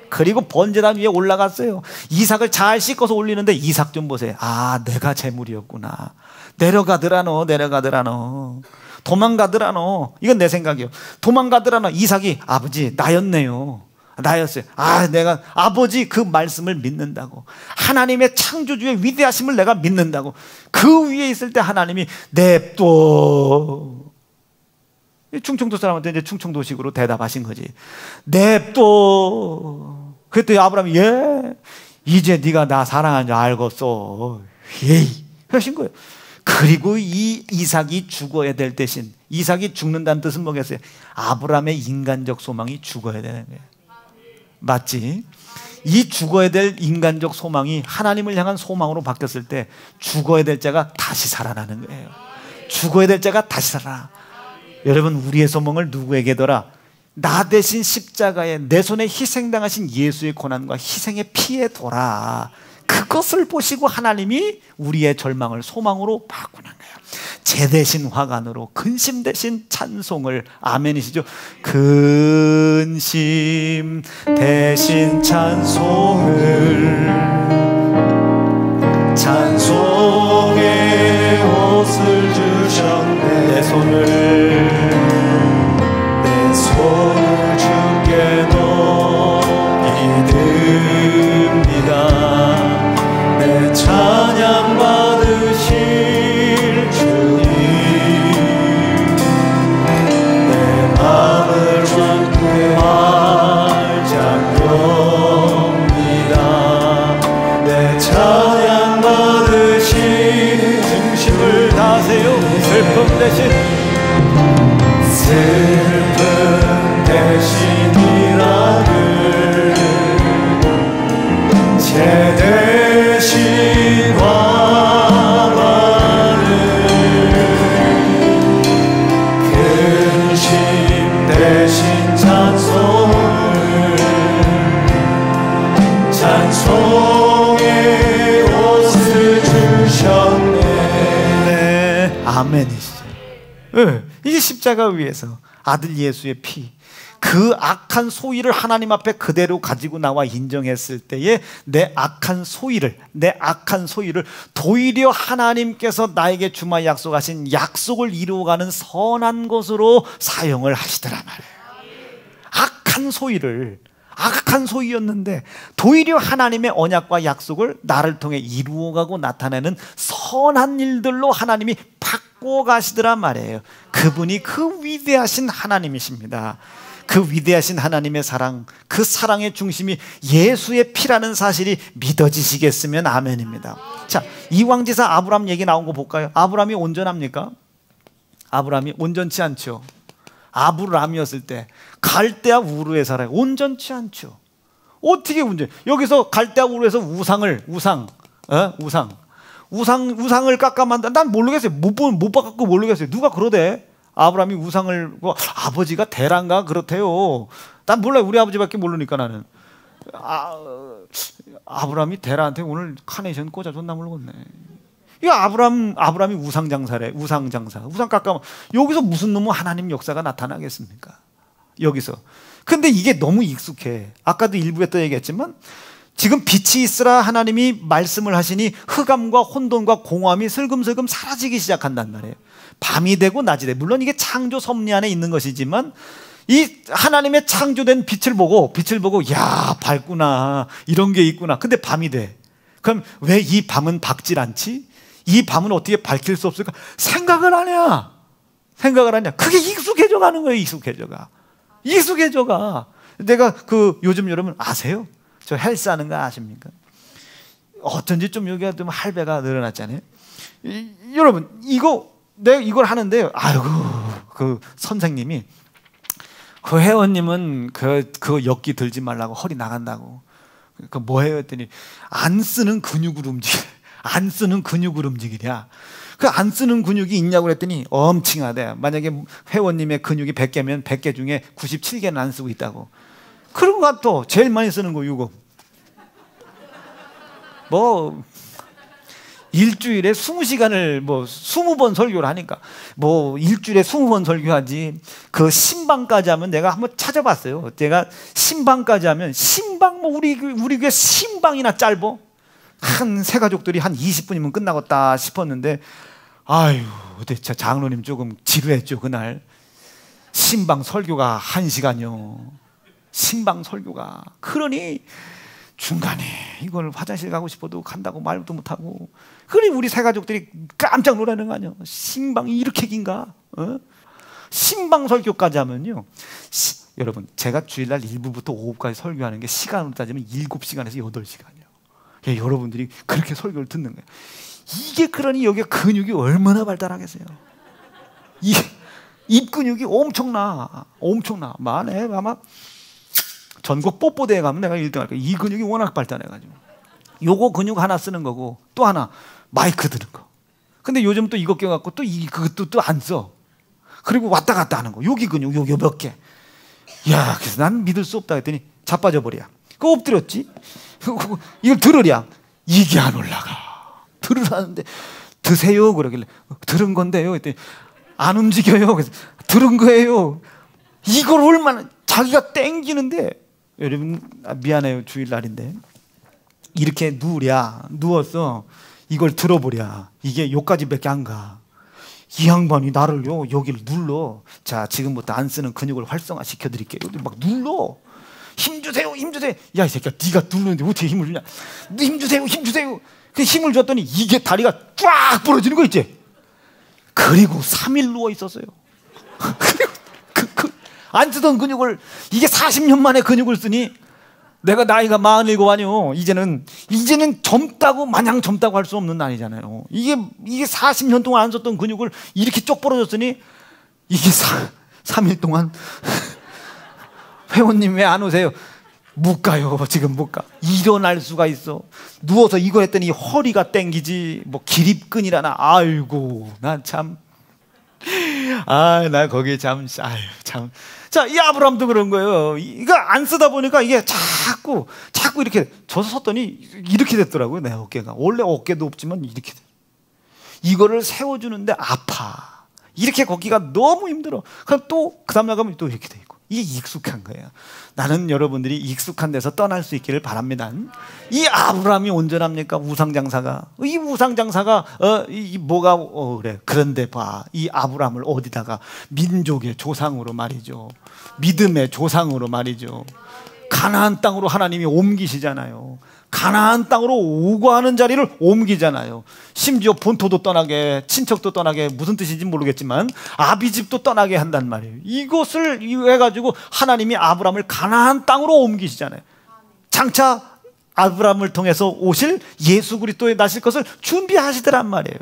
그리고 번제단 위에 올라갔어요. 이삭을 잘 씻어서 올리는데 이삭 좀 보세요. 내가 재물이었구나. 내려가더라 너. 도망가더라 너. 이건 내 생각이에요. 도망가더라 너. 이삭이 아버지 나였어요. 내가 아버지 그 말씀을 믿는다고. 하나님의 창조주의 위대하심을 내가 믿는다고. 그 위에 있을 때 하나님이 냅둬. 충청도 사람한테 이제 충청도식으로 대답하신 거지. 냅둬. 그랬더니 아브라함이 이제 네가 나 사랑하는 줄 알겠어. 하신 거예요. 그리고 이 이삭이 죽어야 될 대신 이삭이 죽는다는 뜻은 뭐겠어요? 아브라함의 인간적 소망이 죽어야 되는 거예요. 맞지? 이 죽어야 될 인간적 소망이 하나님을 향한 소망으로 바뀌었을 때 죽어야 될 자가 다시 살아나는 거예요. 죽어야 될 자가 다시 살아나. 여러분 우리의 소망을 누구에게더라? 나 대신 십자가에 내 손에 희생당하신 예수의 고난과 희생의 피에 둬라. 그것을 보시고 하나님이 우리의 절망을 소망으로 바꾸는 거예요. 제 대신 화관으로 근심 대신 찬송을. 아멘이시죠? 근심 대신 찬송의 옷을 주셨네. 내 손을 주께 높이 듭니다. 내 찬양 받으실 주님 내 마음을 완쾌 활짝엽니다. 내 찬양 받으실 중심을 다하세요. 슬픔 대신이라를 제 대신 화관을 근심 대신 찬송의 옷을 주셨네. 아멘이시죠. 이게 십자가 위에서 아들 예수의 피, 그 악한 소위를 하나님 앞에 그대로 가지고 나와 인정했을 때에 내 악한 소위를 도리어 하나님께서 나에게 주마 약속하신 약속을 이루어가는 선한 것으로 사용을 하시더라 말이에요. 악한 소위였는데 도리어 하나님의 언약과 약속을 나를 통해 이루어가고 나타내는 선한 일들로 하나님이 바꾸어 가시더라 말이에요. 그분이 그 위대하신 하나님이십니다. 그 위대하신 하나님의 사랑, 그 사랑의 중심이 예수의 피라는 사실이 믿어지시겠으면 아멘입니다. 자, 이왕지사 아브람 얘기 나온 거 볼까요? 아브람이 온전합니까? 아브람이 온전치 않죠. 아브람이었을 때 갈대아 우르에 살아요. 온전치 않죠. 어떻게 온전? 여기서 갈대아 우르에서 우상을 깎아 만든, 난 모르겠어요. 못 바꿨고 모르겠어요. 누가 그러대? 아브람이 우상을, 아버지가 대란가 그렇대요. 난 몰라요. 우리 아버지밖에 모르니까 나는. 아브람이 대란한테 오늘 카네이션 꽂아 줬나 모르겠네. 이거 아브람이 우상장사래. 우상 깎아. 여기서 무슨 놈의 하나님 역사가 나타나겠습니까? 여기서. 근데 이게 너무 익숙해. 아까도 일부에 또 얘기했지만 지금 빛이 있으라 하나님이 말씀을 하시니 흑암과 혼돈과 공허함이 슬금슬금 사라지기 시작한단 말이에요. 밤이 되고 낮이 돼. 물론 이게 창조 섭리 안에 있는 것이지만 이 하나님의 창조된 빛을 보고 야, 밝구나, 이런 게 있구나. 근데 밤이 돼. 그럼 왜 이 밤은 밝질 않지? 이 밤은 어떻게 밝힐 수 없을까? 생각을 하냐? 그게 익숙해져 가는 거예요. 익숙해져가. 내가 요즘 여러분 아세요? 저 헬스 하는 거 아십니까? 어쩐지 좀 여기가 좀 할배가 늘어났잖아요. 여러분, 내가 이걸 하는데요. 아이고, 그 선생님이, 그 회원님은 그 역기 들지 말라고, 허리 나간다고. 그 뭐해요? 했더니 안 쓰는 근육을 움직이랴. 그 안 쓰는 근육이 있냐고 했더니 엄청하대. 만약에 회원님의 근육이 100개면 100개 중에 97개는 안 쓰고 있다고. 그런 거 또 제일 많이 쓰는 거 이거. 일주일에 20시간을 20번 설교를 하니까 일주일에 20번 설교하지. 그 신방까지 하면 내가 한번 찾아봤어요. 제가 신방까지 하면 우리 교회 신방이나 짧어. 한 세 가족들이 한 20분이면 끝나겠다 싶었는데 아유, 대체 장로님 조금 지루했죠 그날. 신방 설교가 1시간이요. 신방 설교가. 그러니 중간에 이걸 화장실 가고 싶어도 간다고 말도 못하고. 그러니 우리 세 가족들이 깜짝 놀라는 거 아니에요. 신방이 이렇게 긴가? 신방 설교까지 하면요. 여러분, 제가 주일날 1부부터 오후까지 설교하는 게 시간으로 따지면 7시간에서 8시간이에요. 여러분들이 그렇게 설교를 듣는 거예요. 이게 그러니 여기 근육이 얼마나 발달하겠어요. 입 근육이 엄청나. 만에 아마 전국 뽀뽀대회 가면 내가 1등 할 거야. 이 근육이 워낙 발달해가지고. 요거 근육 하나 쓰는 거고 또 하나 마이크 드는 거. 근데 요즘 또 이거 껴갖고 그것도 또 안 써. 그리고 왔다 갔다 하는 거. 여기 근육 요 몇 개. 야, 그래서 난 믿을 수 없다 했더니 자빠져 버려. 그 엎드렸지. 이걸 들으랴. 이게 안 올라가. 들으라는데 드세요 그러길래 들은 건데요 했더니 안 움직여요. 그래서 들은 거예요. 이걸 얼마나 자기가 땡기는데. 여러분 미안해요. 주일날인데 이렇게 누웠어. 이걸 들어보랴. 이게 요까지밖에 안 가. 이 양반이 나를요 여기를 눌러. 자, 지금부터 안 쓰는 근육을 활성화 시켜드릴게요. 막 눌러. 힘주세요. 야, 이 새끼야, 네가 누르는데 어떻게 힘을 주냐. 힘주세요. 그 힘을 줬더니 이게 다리가 쫙 부러지는 거 있지. 그리고 3일 누워 있었어요. 그리고 안 쓰던 근육을, 이게 40년 만에 근육을 쓰니, 내가 나이가 47 아니요. 이제는 마냥 젊다고 할 수 없는 나이잖아요. 이게 40년 동안 안 썼던 근육을 이렇게 쪽 부러졌으니, 이게 3일 동안 회원님 왜 안 오세요? 못 가요. 지금 못 가. 일어날 수가 있어. 누워서 이거 했더니 허리가 땡기지. 기립근이라나. 아이고, 난 참. 나 거기 참. 자, 이 아브람도 그런 거예요. 이거 안 쓰다 보니까 이게 자꾸 이렇게 져서 섰더니 이렇게 됐더라고요. 내 어깨가. 원래 어깨도 없지만 이렇게 돼. 이거를 세워주는데 아파. 이렇게 걷기가 너무 힘들어. 그럼 또 그 다음 나가면 또 이렇게 돼 있고. 이게 익숙한 거예요. 나는 여러분들이 익숙한 데서 떠날 수 있기를 바랍니다. 이 아브라함이 온전합니까? 우상장사가. 이 우상장사가 뭐가 그래. 그런데 봐. 이 아브라함을 어디다가 민족의 조상으로 말이죠. 믿음의 조상으로 말이죠. 가나안 땅으로 하나님이 옮기시잖아요. 가나안 땅으로 오고 하는 자리를 옮기잖아요. 심지어 본토도 떠나게, 친척도 떠나게, 무슨 뜻인지 모르겠지만 아비집도 떠나게 한단 말이에요. 이것을 해가지고 하나님이 아브라함을 가나안 땅으로 옮기시잖아요. 장차 아브라함을 통해서 오실 예수 그리스도에 나실 것을 준비하시더란 말이에요.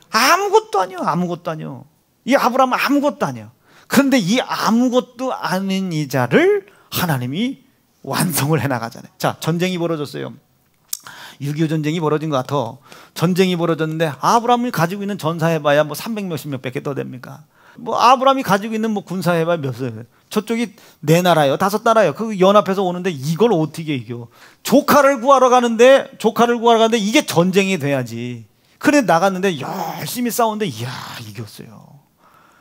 아무것도 아니요. 아무것도 아니요. 이 아브라함은 아무것도 아니에요. 그런데 이 아무것도 아닌 이 자를 하나님이 완성을 해나가잖아요. 자, 전쟁이 벌어졌어요. 6.25 전쟁이 벌어진 것 같아. 전쟁이 벌어졌는데 아브라함이 가지고 있는 전사해봐야 뭐 300 몇십 몇백개 더 됩니까? 뭐 아브라함이 가지고 있는 뭐 군사해봐야 몇십. 저쪽이 4나라예요, 5나라예요. 그 연합해서 오는데 이걸 어떻게 이겨? 조카를 구하러 가는데 이게 전쟁이 돼야지. 그래 나갔는데 열심히 싸우는데 이야 이겼어요.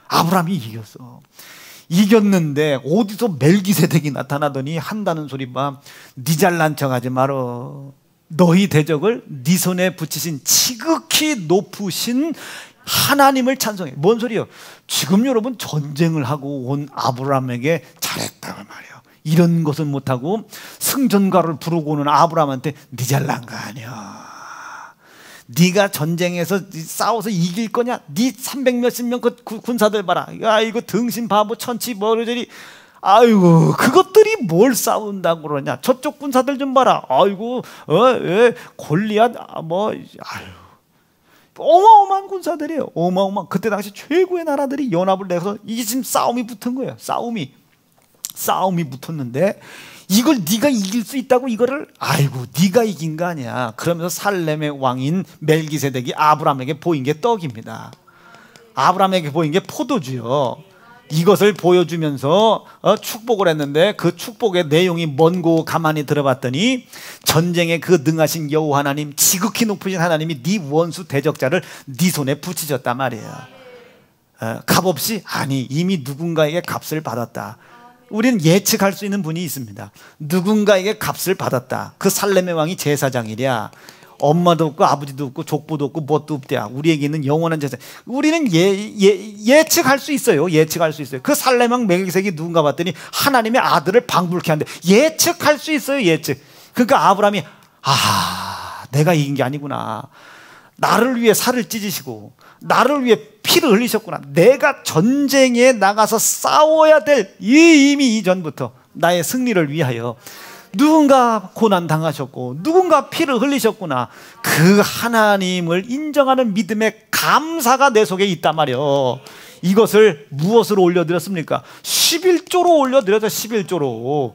아브라함이 이겼어. 이겼는데 어디서 멜기세덱이 나타나더니 한다는 소리 봐. 네 잘난 척하지 말어. 너희 대적을 네 손에 붙이신 지극히 높으신 하나님을 찬송해. 뭔 소리예요? 지금 여러분 전쟁을 하고 온 아브라함에게 잘했다고 말이에요. 이런 것은 못하고 승전가를 부르고 오는 아브라함한테 네 잘난 거 아니야. 네가 전쟁에서 싸워서 이길 거냐? 네 300 몇십 명 그 군사들 봐라. 야 이거 등신 바보 천치 뭐저리. 아이고 그것들이 뭘 싸운다고 그러냐? 저쪽 군사들 좀 봐라. 아이고 골리앗 뭐 아유 어마어마한 군사들이에요. 어마어마한. 그때 당시 최고의 나라들이 연합을 내서 이게 지금 싸움이 붙은 거예요. 싸움이 붙었는데 이걸 네가 이길 수 있다고 이거를 아이고 네가 이긴 거 아니야. 그러면서 살렘의 왕인 멜기세덱이 아브라함에게 보인 게 떡입니다. 아브라함에게 보인 게 포도주요. 이것을 보여주면서 축복을 했는데 그 축복의 내용이 뭔고 가만히 들어봤더니 전쟁에 그 능하신 여호와 하나님 지극히 높으신 하나님이 네 원수 대적자를 네 손에 붙이셨단 말이에요. 값없이? 아니 이미 누군가에게 값을 받았다. 우리는 예측할 수 있는 분이 있습니다. 누군가에게 값을 받았다. 그 살렘의 왕이 제사장이랴. 엄마도 없고 아버지도 없고 족보도 없고 뭣도 없대야. 우리에게 있는 영원한 제사. 우리는 예측할 수 있어요. 예측할 수 있어요. 그 살렘 왕 멜기세덱이 누군가 봤더니 하나님의 아들을 방불케 한대. 예측할 수 있어요. 예측. 그러니까 아브라함이 내가 이긴 게 아니구나. 나를 위해 살을 찢으시고 나를 위해 피를 흘리셨구나. 내가 전쟁에 나가서 싸워야 될 이미 이전부터 나의 승리를 위하여 누군가 고난 당하셨고 누군가 피를 흘리셨구나. 그 하나님을 인정하는 믿음의 감사가 내 속에 있단 말이에요. 이것을 무엇으로 올려드렸습니까? 11조로 올려드렸죠. 11조로.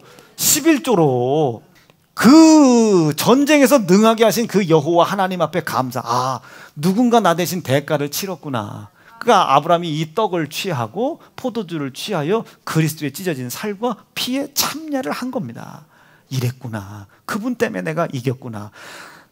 그 전쟁에서 능하게 하신 그 여호와 하나님 앞에 감사. 누군가 나 대신 대가를 치렀구나. 그러니까 아브라함이 이 떡을 취하고 포도주를 취하여 그리스도의 찢어진 살과 피에 참여를 한 겁니다. 이랬구나. 그분 때문에 내가 이겼구나.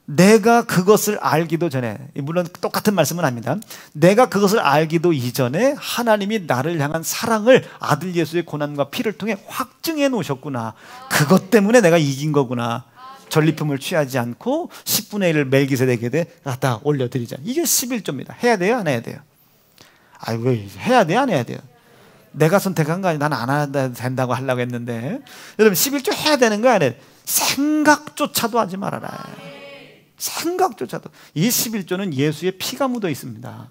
내가 그것을 알기도 전에, 물론 똑같은 말씀은 아닙니다. 내가 그것을 알기도 이전에 하나님이 나를 향한 사랑을 아들 예수의 고난과 피를 통해 확증해 놓으셨구나. 그것 때문에 내가 이긴 거구나. 전리품을 취하지 않고 10분의 1을 멜기세덱에게 갖다 올려드리자. 이게 11조입니다. 해야 돼요? 안 해야 돼요? 아이고, 해야 돼요? 안 해야 돼요? 내가 선택한 거 아니야. 나는 안 해도 된다고 하려고 했는데. 여러분 11조 해야 되는 거 아니에요? 생각조차도 하지 말아라. 생각조차도. 이 11조는 예수의 피가 묻어 있습니다.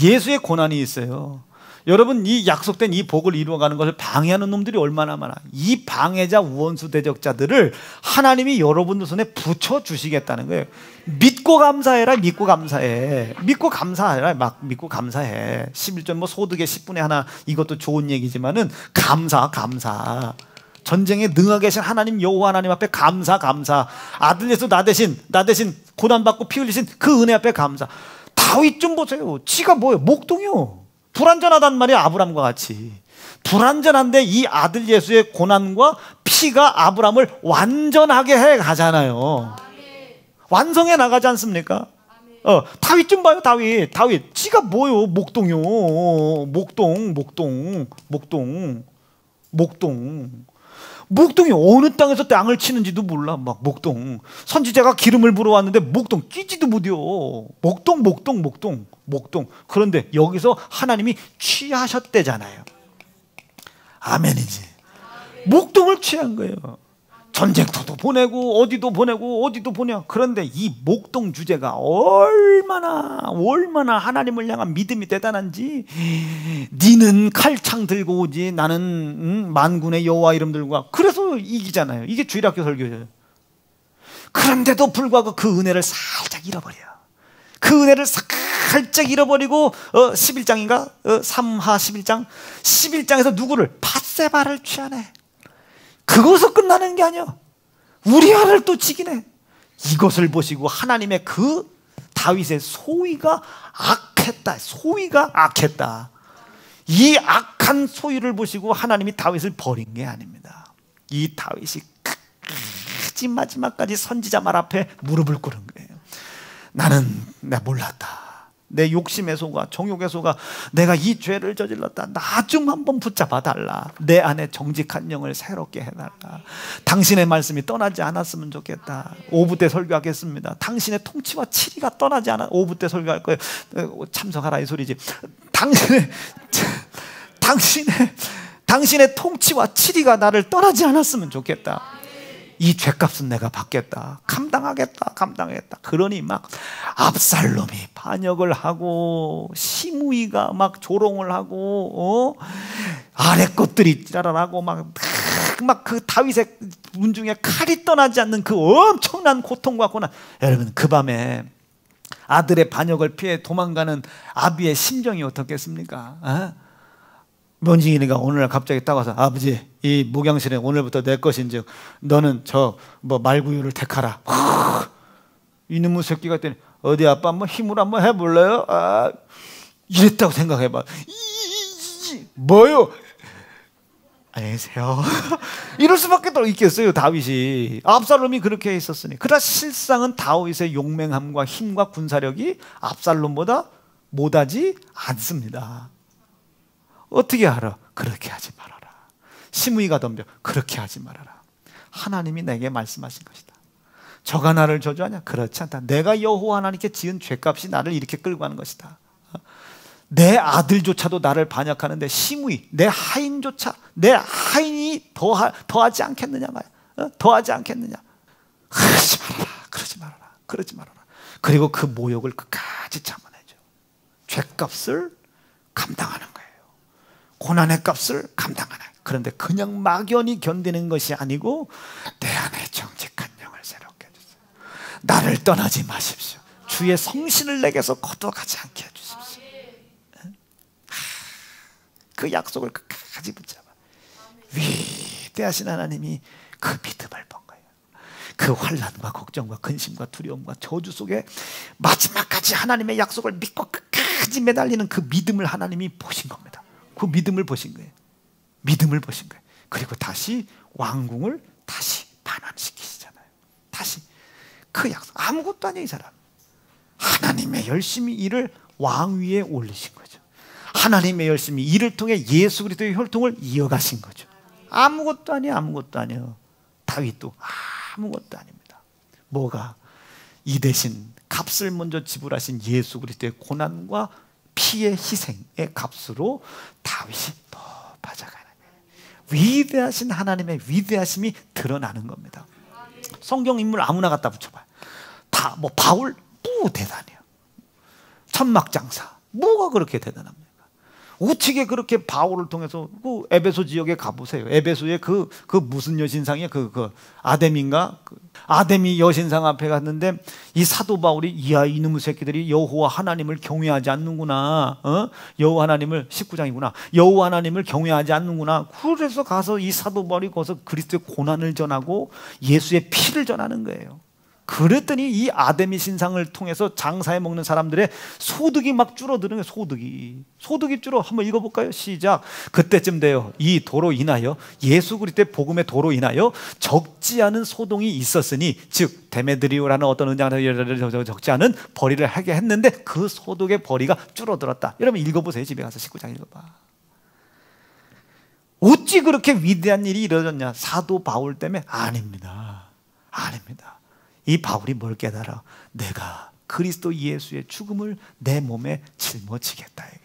예수의 고난이 있어요. 여러분 이 약속된 이 복을 이루어가는 것을 방해하는 놈들이 얼마나 많아. 이 방해자 원수 대적자들을 하나님이 여러분들 손에 붙여주시겠다는 거예요. 믿고 감사해라. 믿고 감사해. 믿고 감사해라. 막 믿고 감사해. 11조 뭐 소득의 10분의 1 이것도 좋은 얘기지만은 감사. 전쟁에 능하게 계신 하나님 여호와 하나님 앞에 감사. 아들 예수 나 대신 고난받고 피 흘리신 그 은혜 앞에 감사. 다윗 좀 보세요. 지가 뭐예요? 목동이요. 불완전하단 말이야. 아브람과 같이 불완전한데 이 아들 예수의 고난과 피가 아브람을 완전하게 해 가잖아요. 완성해 나가지 않습니까? 다윗 좀 봐요. 다윗 지가 뭐요? 목동요. 목동이 어느 땅에서 땅을 치는지도 몰라. 막 목동 선지자가 기름을 부어 왔는데 목동 끼지도 못해요. 목동. 그런데 여기서 하나님이 취하셨대잖아요. 아멘이지. 목동을 취한 거예요. 전쟁터도 보내고 어디도 보내고. 그런데 이 목동 주제가 얼마나 하나님을 향한 믿음이 대단한지. 니는 칼창 들고 오지 나는 만군의 여호와 이름 들고 와. 그래서 이기잖아요. 이게 주일학교 설교예요. 그런데도 불구하고 그 은혜를 살짝 잃어버려요. 그 은혜를 살짝 잃어버리고 11장인가? 3하 11장에서 누구를? 밧세바를 취하네. 그것으로 끝나는 게 아니야. 우리아를 또 지기네. 이것을 보시고 하나님의 그 다윗의 소위가 악했다. 이 악한 소위를 보시고 하나님이 다윗을 버린 게 아닙니다. 이 다윗이 끝까지 마지막까지 선지자 말 앞에 무릎을 꿇은 거예요. 나는 내가 몰랐다. 내 욕심의 소가, 정욕의 소가 내가 이 죄를 저질렀다. 나 좀 한번 붙잡아 달라. 내 안에 정직한 영을 새롭게 해달라. 당신의 말씀이 떠나지 않았으면 좋겠다. 5부 때 설교하겠습니다. 당신의 통치와 치리가 떠나지 않아. 5부 때 설교할 거예요. 참석하라 이 소리지. 당신의 통치와 치리가 나를 떠나지 않았으면 좋겠다. 이 죄값은 내가 받겠다. 감당하겠다. 그러니 막 압살롬이 반역을 하고 시므이가 막 조롱을 하고 아래 것들이 지랄하고 막 그 다윗의 문중에 칼이 떠나지 않는 그 엄청난 고통과 고난. 여러분 그 밤에 아들의 반역을 피해 도망가는 아비의 심정이 어떻겠습니까? 면징이니까 오늘날 갑자기 따가서 아버지 이 목양실은 오늘부터 내 것인즉 너는 저 말구유를 택하라. 이놈의 새끼가 했더니 어디 아빠 한번 힘으로 한번 해볼래요? 이랬다고 생각해봐. 뭐요? 안녕히 계세요. 이럴 수밖에 더 있겠어요. 다윗이 압살롬이 그렇게 했었으니. 그러나 실상은 다윗의 용맹함과 힘과 군사력이 압살롬보다 못하지 않습니다. 어떻게 알아? 그렇게 하지 말아라. 시므이가 덤벼 그렇게 하지 말아라. 하나님이 내게 말씀하신 것이다. 저가 나를 저주하냐? 그렇지 않다. 내가 여호와 하나님께 지은 죄값이 나를 이렇게 끌고 가는 것이다. 내 아들조차도 나를 반역하는데 시므이 내 하인조차 내 하인이 더하지 않겠느냐 말이야. 더하지 않겠느냐. 그러지 말아라. 그리고 그 모욕을 끝까지 참아내죠. 죄값을 감당하는 거예요. 고난의 값을 감당하는. 그런데 그냥 막연히 견디는 것이 아니고 내 안에 정직한 영을 새롭게 해주세요. 나를 떠나지 마십시오. 주의 성신을 내게서 거둬가지 않게 해주십시오. 그 약속을 끝까지 붙잡아. 위대하신 하나님이 그 믿음을 본 거예요. 그 환난과 걱정과 근심과 두려움과 저주 속에 마지막까지 하나님의 약속을 믿고 끝까지 매달리는 그 믿음을 하나님이 보신 겁니다. 그 믿음을 보신 거예요. 그리고 다시 왕궁을 다시 반환시키시잖아요. 다시 그 약속. 아무것도 아니에요, 이 사람. 하나님의 열심히 일을 왕위에 올리신 거죠. 하나님의 열심히 일을 통해 예수 그리스도의 혈통을 이어가신 거죠. 아무것도 아니에요. 다윗도 아무것도 아닙니다. 뭐가? 이 대신 값을 먼저 지불하신 예수 그리스도의 고난과 피의 희생의 값으로 다윗이 높아져가는 거예요. 위대하신 하나님의 위대하심이 드러나는 겁니다. 성경 인물 아무나 갖다 붙여봐요. 다 바울 대단해요. 천막장사 뭐가 그렇게 대단합니까? 어떻게 그렇게 바울을 통해서 그 에베소 지역에 가보세요. 에베소에 그 무슨 여신상이야? 그 아데미인가? 아데미 여신상 앞에 갔는데 이 사도 바울이 이놈의 새끼들이 여호와 하나님을 경외하지 않는구나. 여호와 하나님을 19장이구나. 여호와 하나님을 경외하지 않는구나. 그래서 가서 이 사도 바울이 거기서 그리스도의 고난을 전하고 예수의 피를 전하는 거예요. 그랬더니 이 아데미 신상을 통해서 장사해 먹는 사람들의 소득이 막 줄어드는 거예요. 소득이 줄어. 한번 읽어볼까요? 시작. 그때쯤 돼요. 이 도로 인하여, 예수 그리스도의 복음의 도로 인하여 적지 않은 소동이 있었으니, 즉 데메드리오라는 어떤 은장을 적지 않은 벌이를 하게 했는데 그 소득의 벌이가 줄어들었다. 여러분 읽어보세요. 집에 가서 19장 읽어봐. 어찌 그렇게 위대한 일이 이루어졌냐? 사도 바울 때문에? 아닙니다. 이 바울이 뭘 깨달아? 내가 그리스도 예수의 죽음을 내 몸에 짊어지겠다. 이게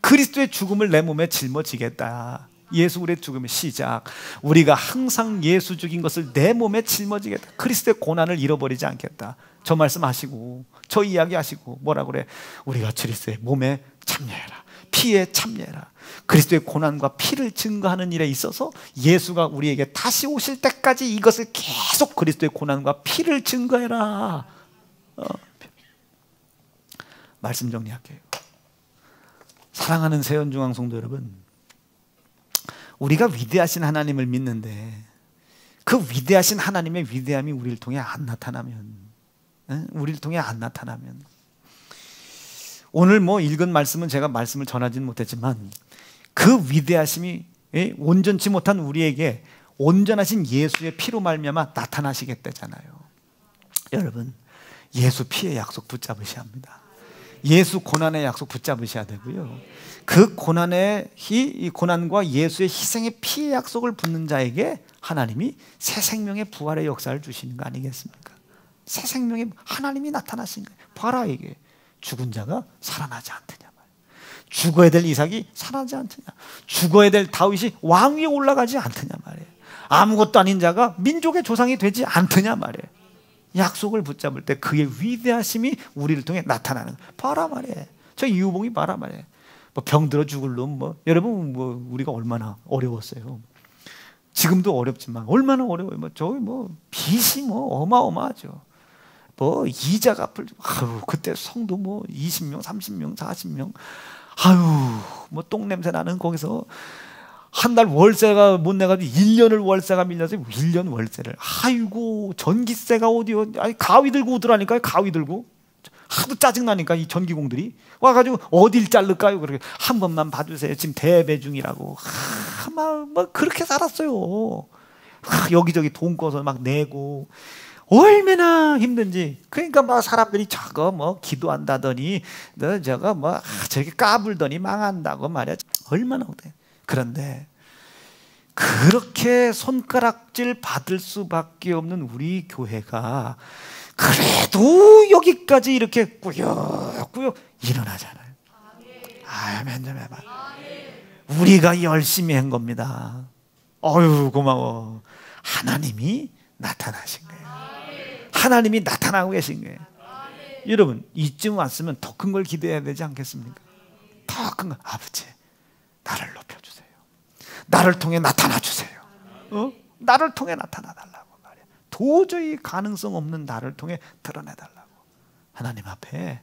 그리스도의 죽음을 내 몸에 짊어지겠다. 예수 우리의 죽음의 시작. 우리가 항상 예수 죽인 것을 내 몸에 짊어지겠다. 그리스도의 고난을 잃어버리지 않겠다. 저 말씀하시고 저 이야기하시고 뭐라 그래? 우리가 그리스도의 몸에 참여해라. 피에 참여해라. 그리스도의 고난과 피를 증거하는 일에 있어서 예수가 우리에게 다시 오실 때까지 이것을 계속 그리스도의 고난과 피를 증거해라. 말씀 정리할게요. 사랑하는 세연중앙 성도 여러분, 우리가 위대하신 하나님을 믿는데 그 위대하신 하나님의 위대함이 우리를 통해 안 나타나면, 오늘 뭐 읽은 말씀은 제가 말씀을 전하지는 못했지만 그 위대하심이 온전치 못한 우리에게 온전하신 예수의 피로 말미암아 나타나시겠다잖아요. 여러분, 예수 피의 약속 붙잡으셔야 합니다. 예수 고난의 약속 붙잡으셔야 되고요. 그 이 고난과 예수의 희생의 피의 약속을 붙는 자에게 하나님이 새 생명의 부활의 역사를 주시는 거 아니겠습니까? 새 생명의 하나님이 나타나신 거예요. 봐라, 이게 죽은 자가 살아나지 않더냐 말이에요. 죽어야 될 이삭이 살아나지 않더냐, 죽어야 될 다윗이 왕 위에 올라가지 않더냐 말이에요. 아무것도 아닌 자가 민족의 조상이 되지 않더냐 말이에요. 약속을 붙잡을 때 그의 위대하심이 우리를 통해 나타나는 거예요. 봐라 말이에요. 저 이유봉이 봐라 말이에요. 뭐 병들어 죽을 놈, 여러분 우리가 얼마나 어려웠어요. 지금도 어렵지만 얼마나 어려워요. 저기 빚이 어마어마하죠. 이자 갚을, 그때 성도 20명, 30명, 40명, 똥냄새 나는 거기서 한 달 월세가 못 내가지고 1년을 월세가 밀려서 1년 월세를, 전기세가 어디요? 아니, 가위 들고 오더라니까요. 가위 들고 하도 짜증나니까 이 전기공들이 와가지고 어딜 자를까요? 그렇게 한 번만 봐주세요. 지금 대배 중이라고. 그렇게 살았어요. 여기저기 돈 꺼서 막 내고 얼마나 힘든지. 그러니까 사람들이 저거 기도한다더니 저거 저렇게 까불더니 망한다고 말이야. 얼마나 어때? 그런데 그렇게 손가락질 받을 수밖에 없는 우리 교회가 그래도 여기까지 이렇게 꾸역꾸역 일어나잖아요. 아멘 좀 해봐. 우리가 열심히 한 겁니다. 고마워. 하나님이 나타나신 거예요. 하나님이 나타나고 계신 거예요. 여러분, 이쯤 왔으면 더 큰 걸 기대해야 되지 않겠습니까? 더 큰 거. 아버지, 나를 높여주세요. 나를 통해 나타나 주세요. 나를 통해 나타나 달라고 말이야. 도저히 가능성 없는 나를 통해 드러내 달라고. 하나님 앞에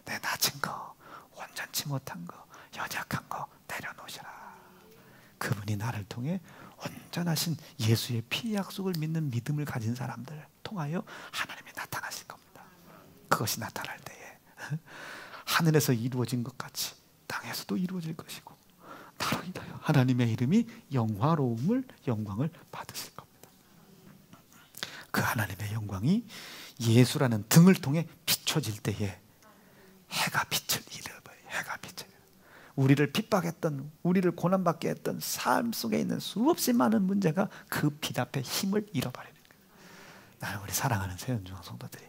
내 낮은 거, 온전치 못한 거, 연약한 거 내려놓으시라. 그분이 나를 통해 온전하신 예수의 피 약속을 믿는 믿음을 가진 사람들 통하여 하나님이 나타나실 겁니다. 그것이 나타날 때에 하늘에서 이루어진 것 같이 땅에서도 이루어질 것이고, 나로 인하여 하나님의 이름이 영광을 받으실 겁니다. 그 하나님의 영광이 예수라는 등을 통해 비춰질 때에 해가 빛을 잃어버려요. 해가 빛을. 우리를 핍박했던, 우리를 고난받게 했던 삶 속에 있는 수없이 많은 문제가 그 빛 앞에 힘을 잃어버리는 거예요. 나는 우리 사랑하는 세연중앙 성도들이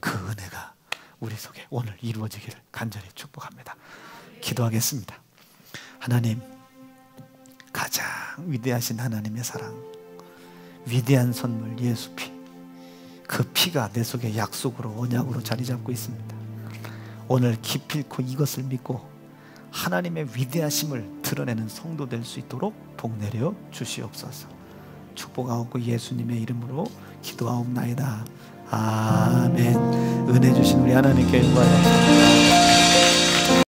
그 은혜가 우리 속에 오늘 이루어지기를 간절히 축복합니다. 기도하겠습니다. 하나님, 가장 위대하신 하나님의 사랑, 위대한 선물 예수 피, 그 피가 내 속에 약속으로 언약으로 자리 잡고 있습니다. 오늘 기필코 이것을 믿고 하나님의 위대하심을 드러내는 성도 될 수 있도록 복 내려 주시옵소서. 축복하옵고 예수님의 이름으로 기도하옵나이다. 아멘. 은혜 주신 우리 하나님께 영광.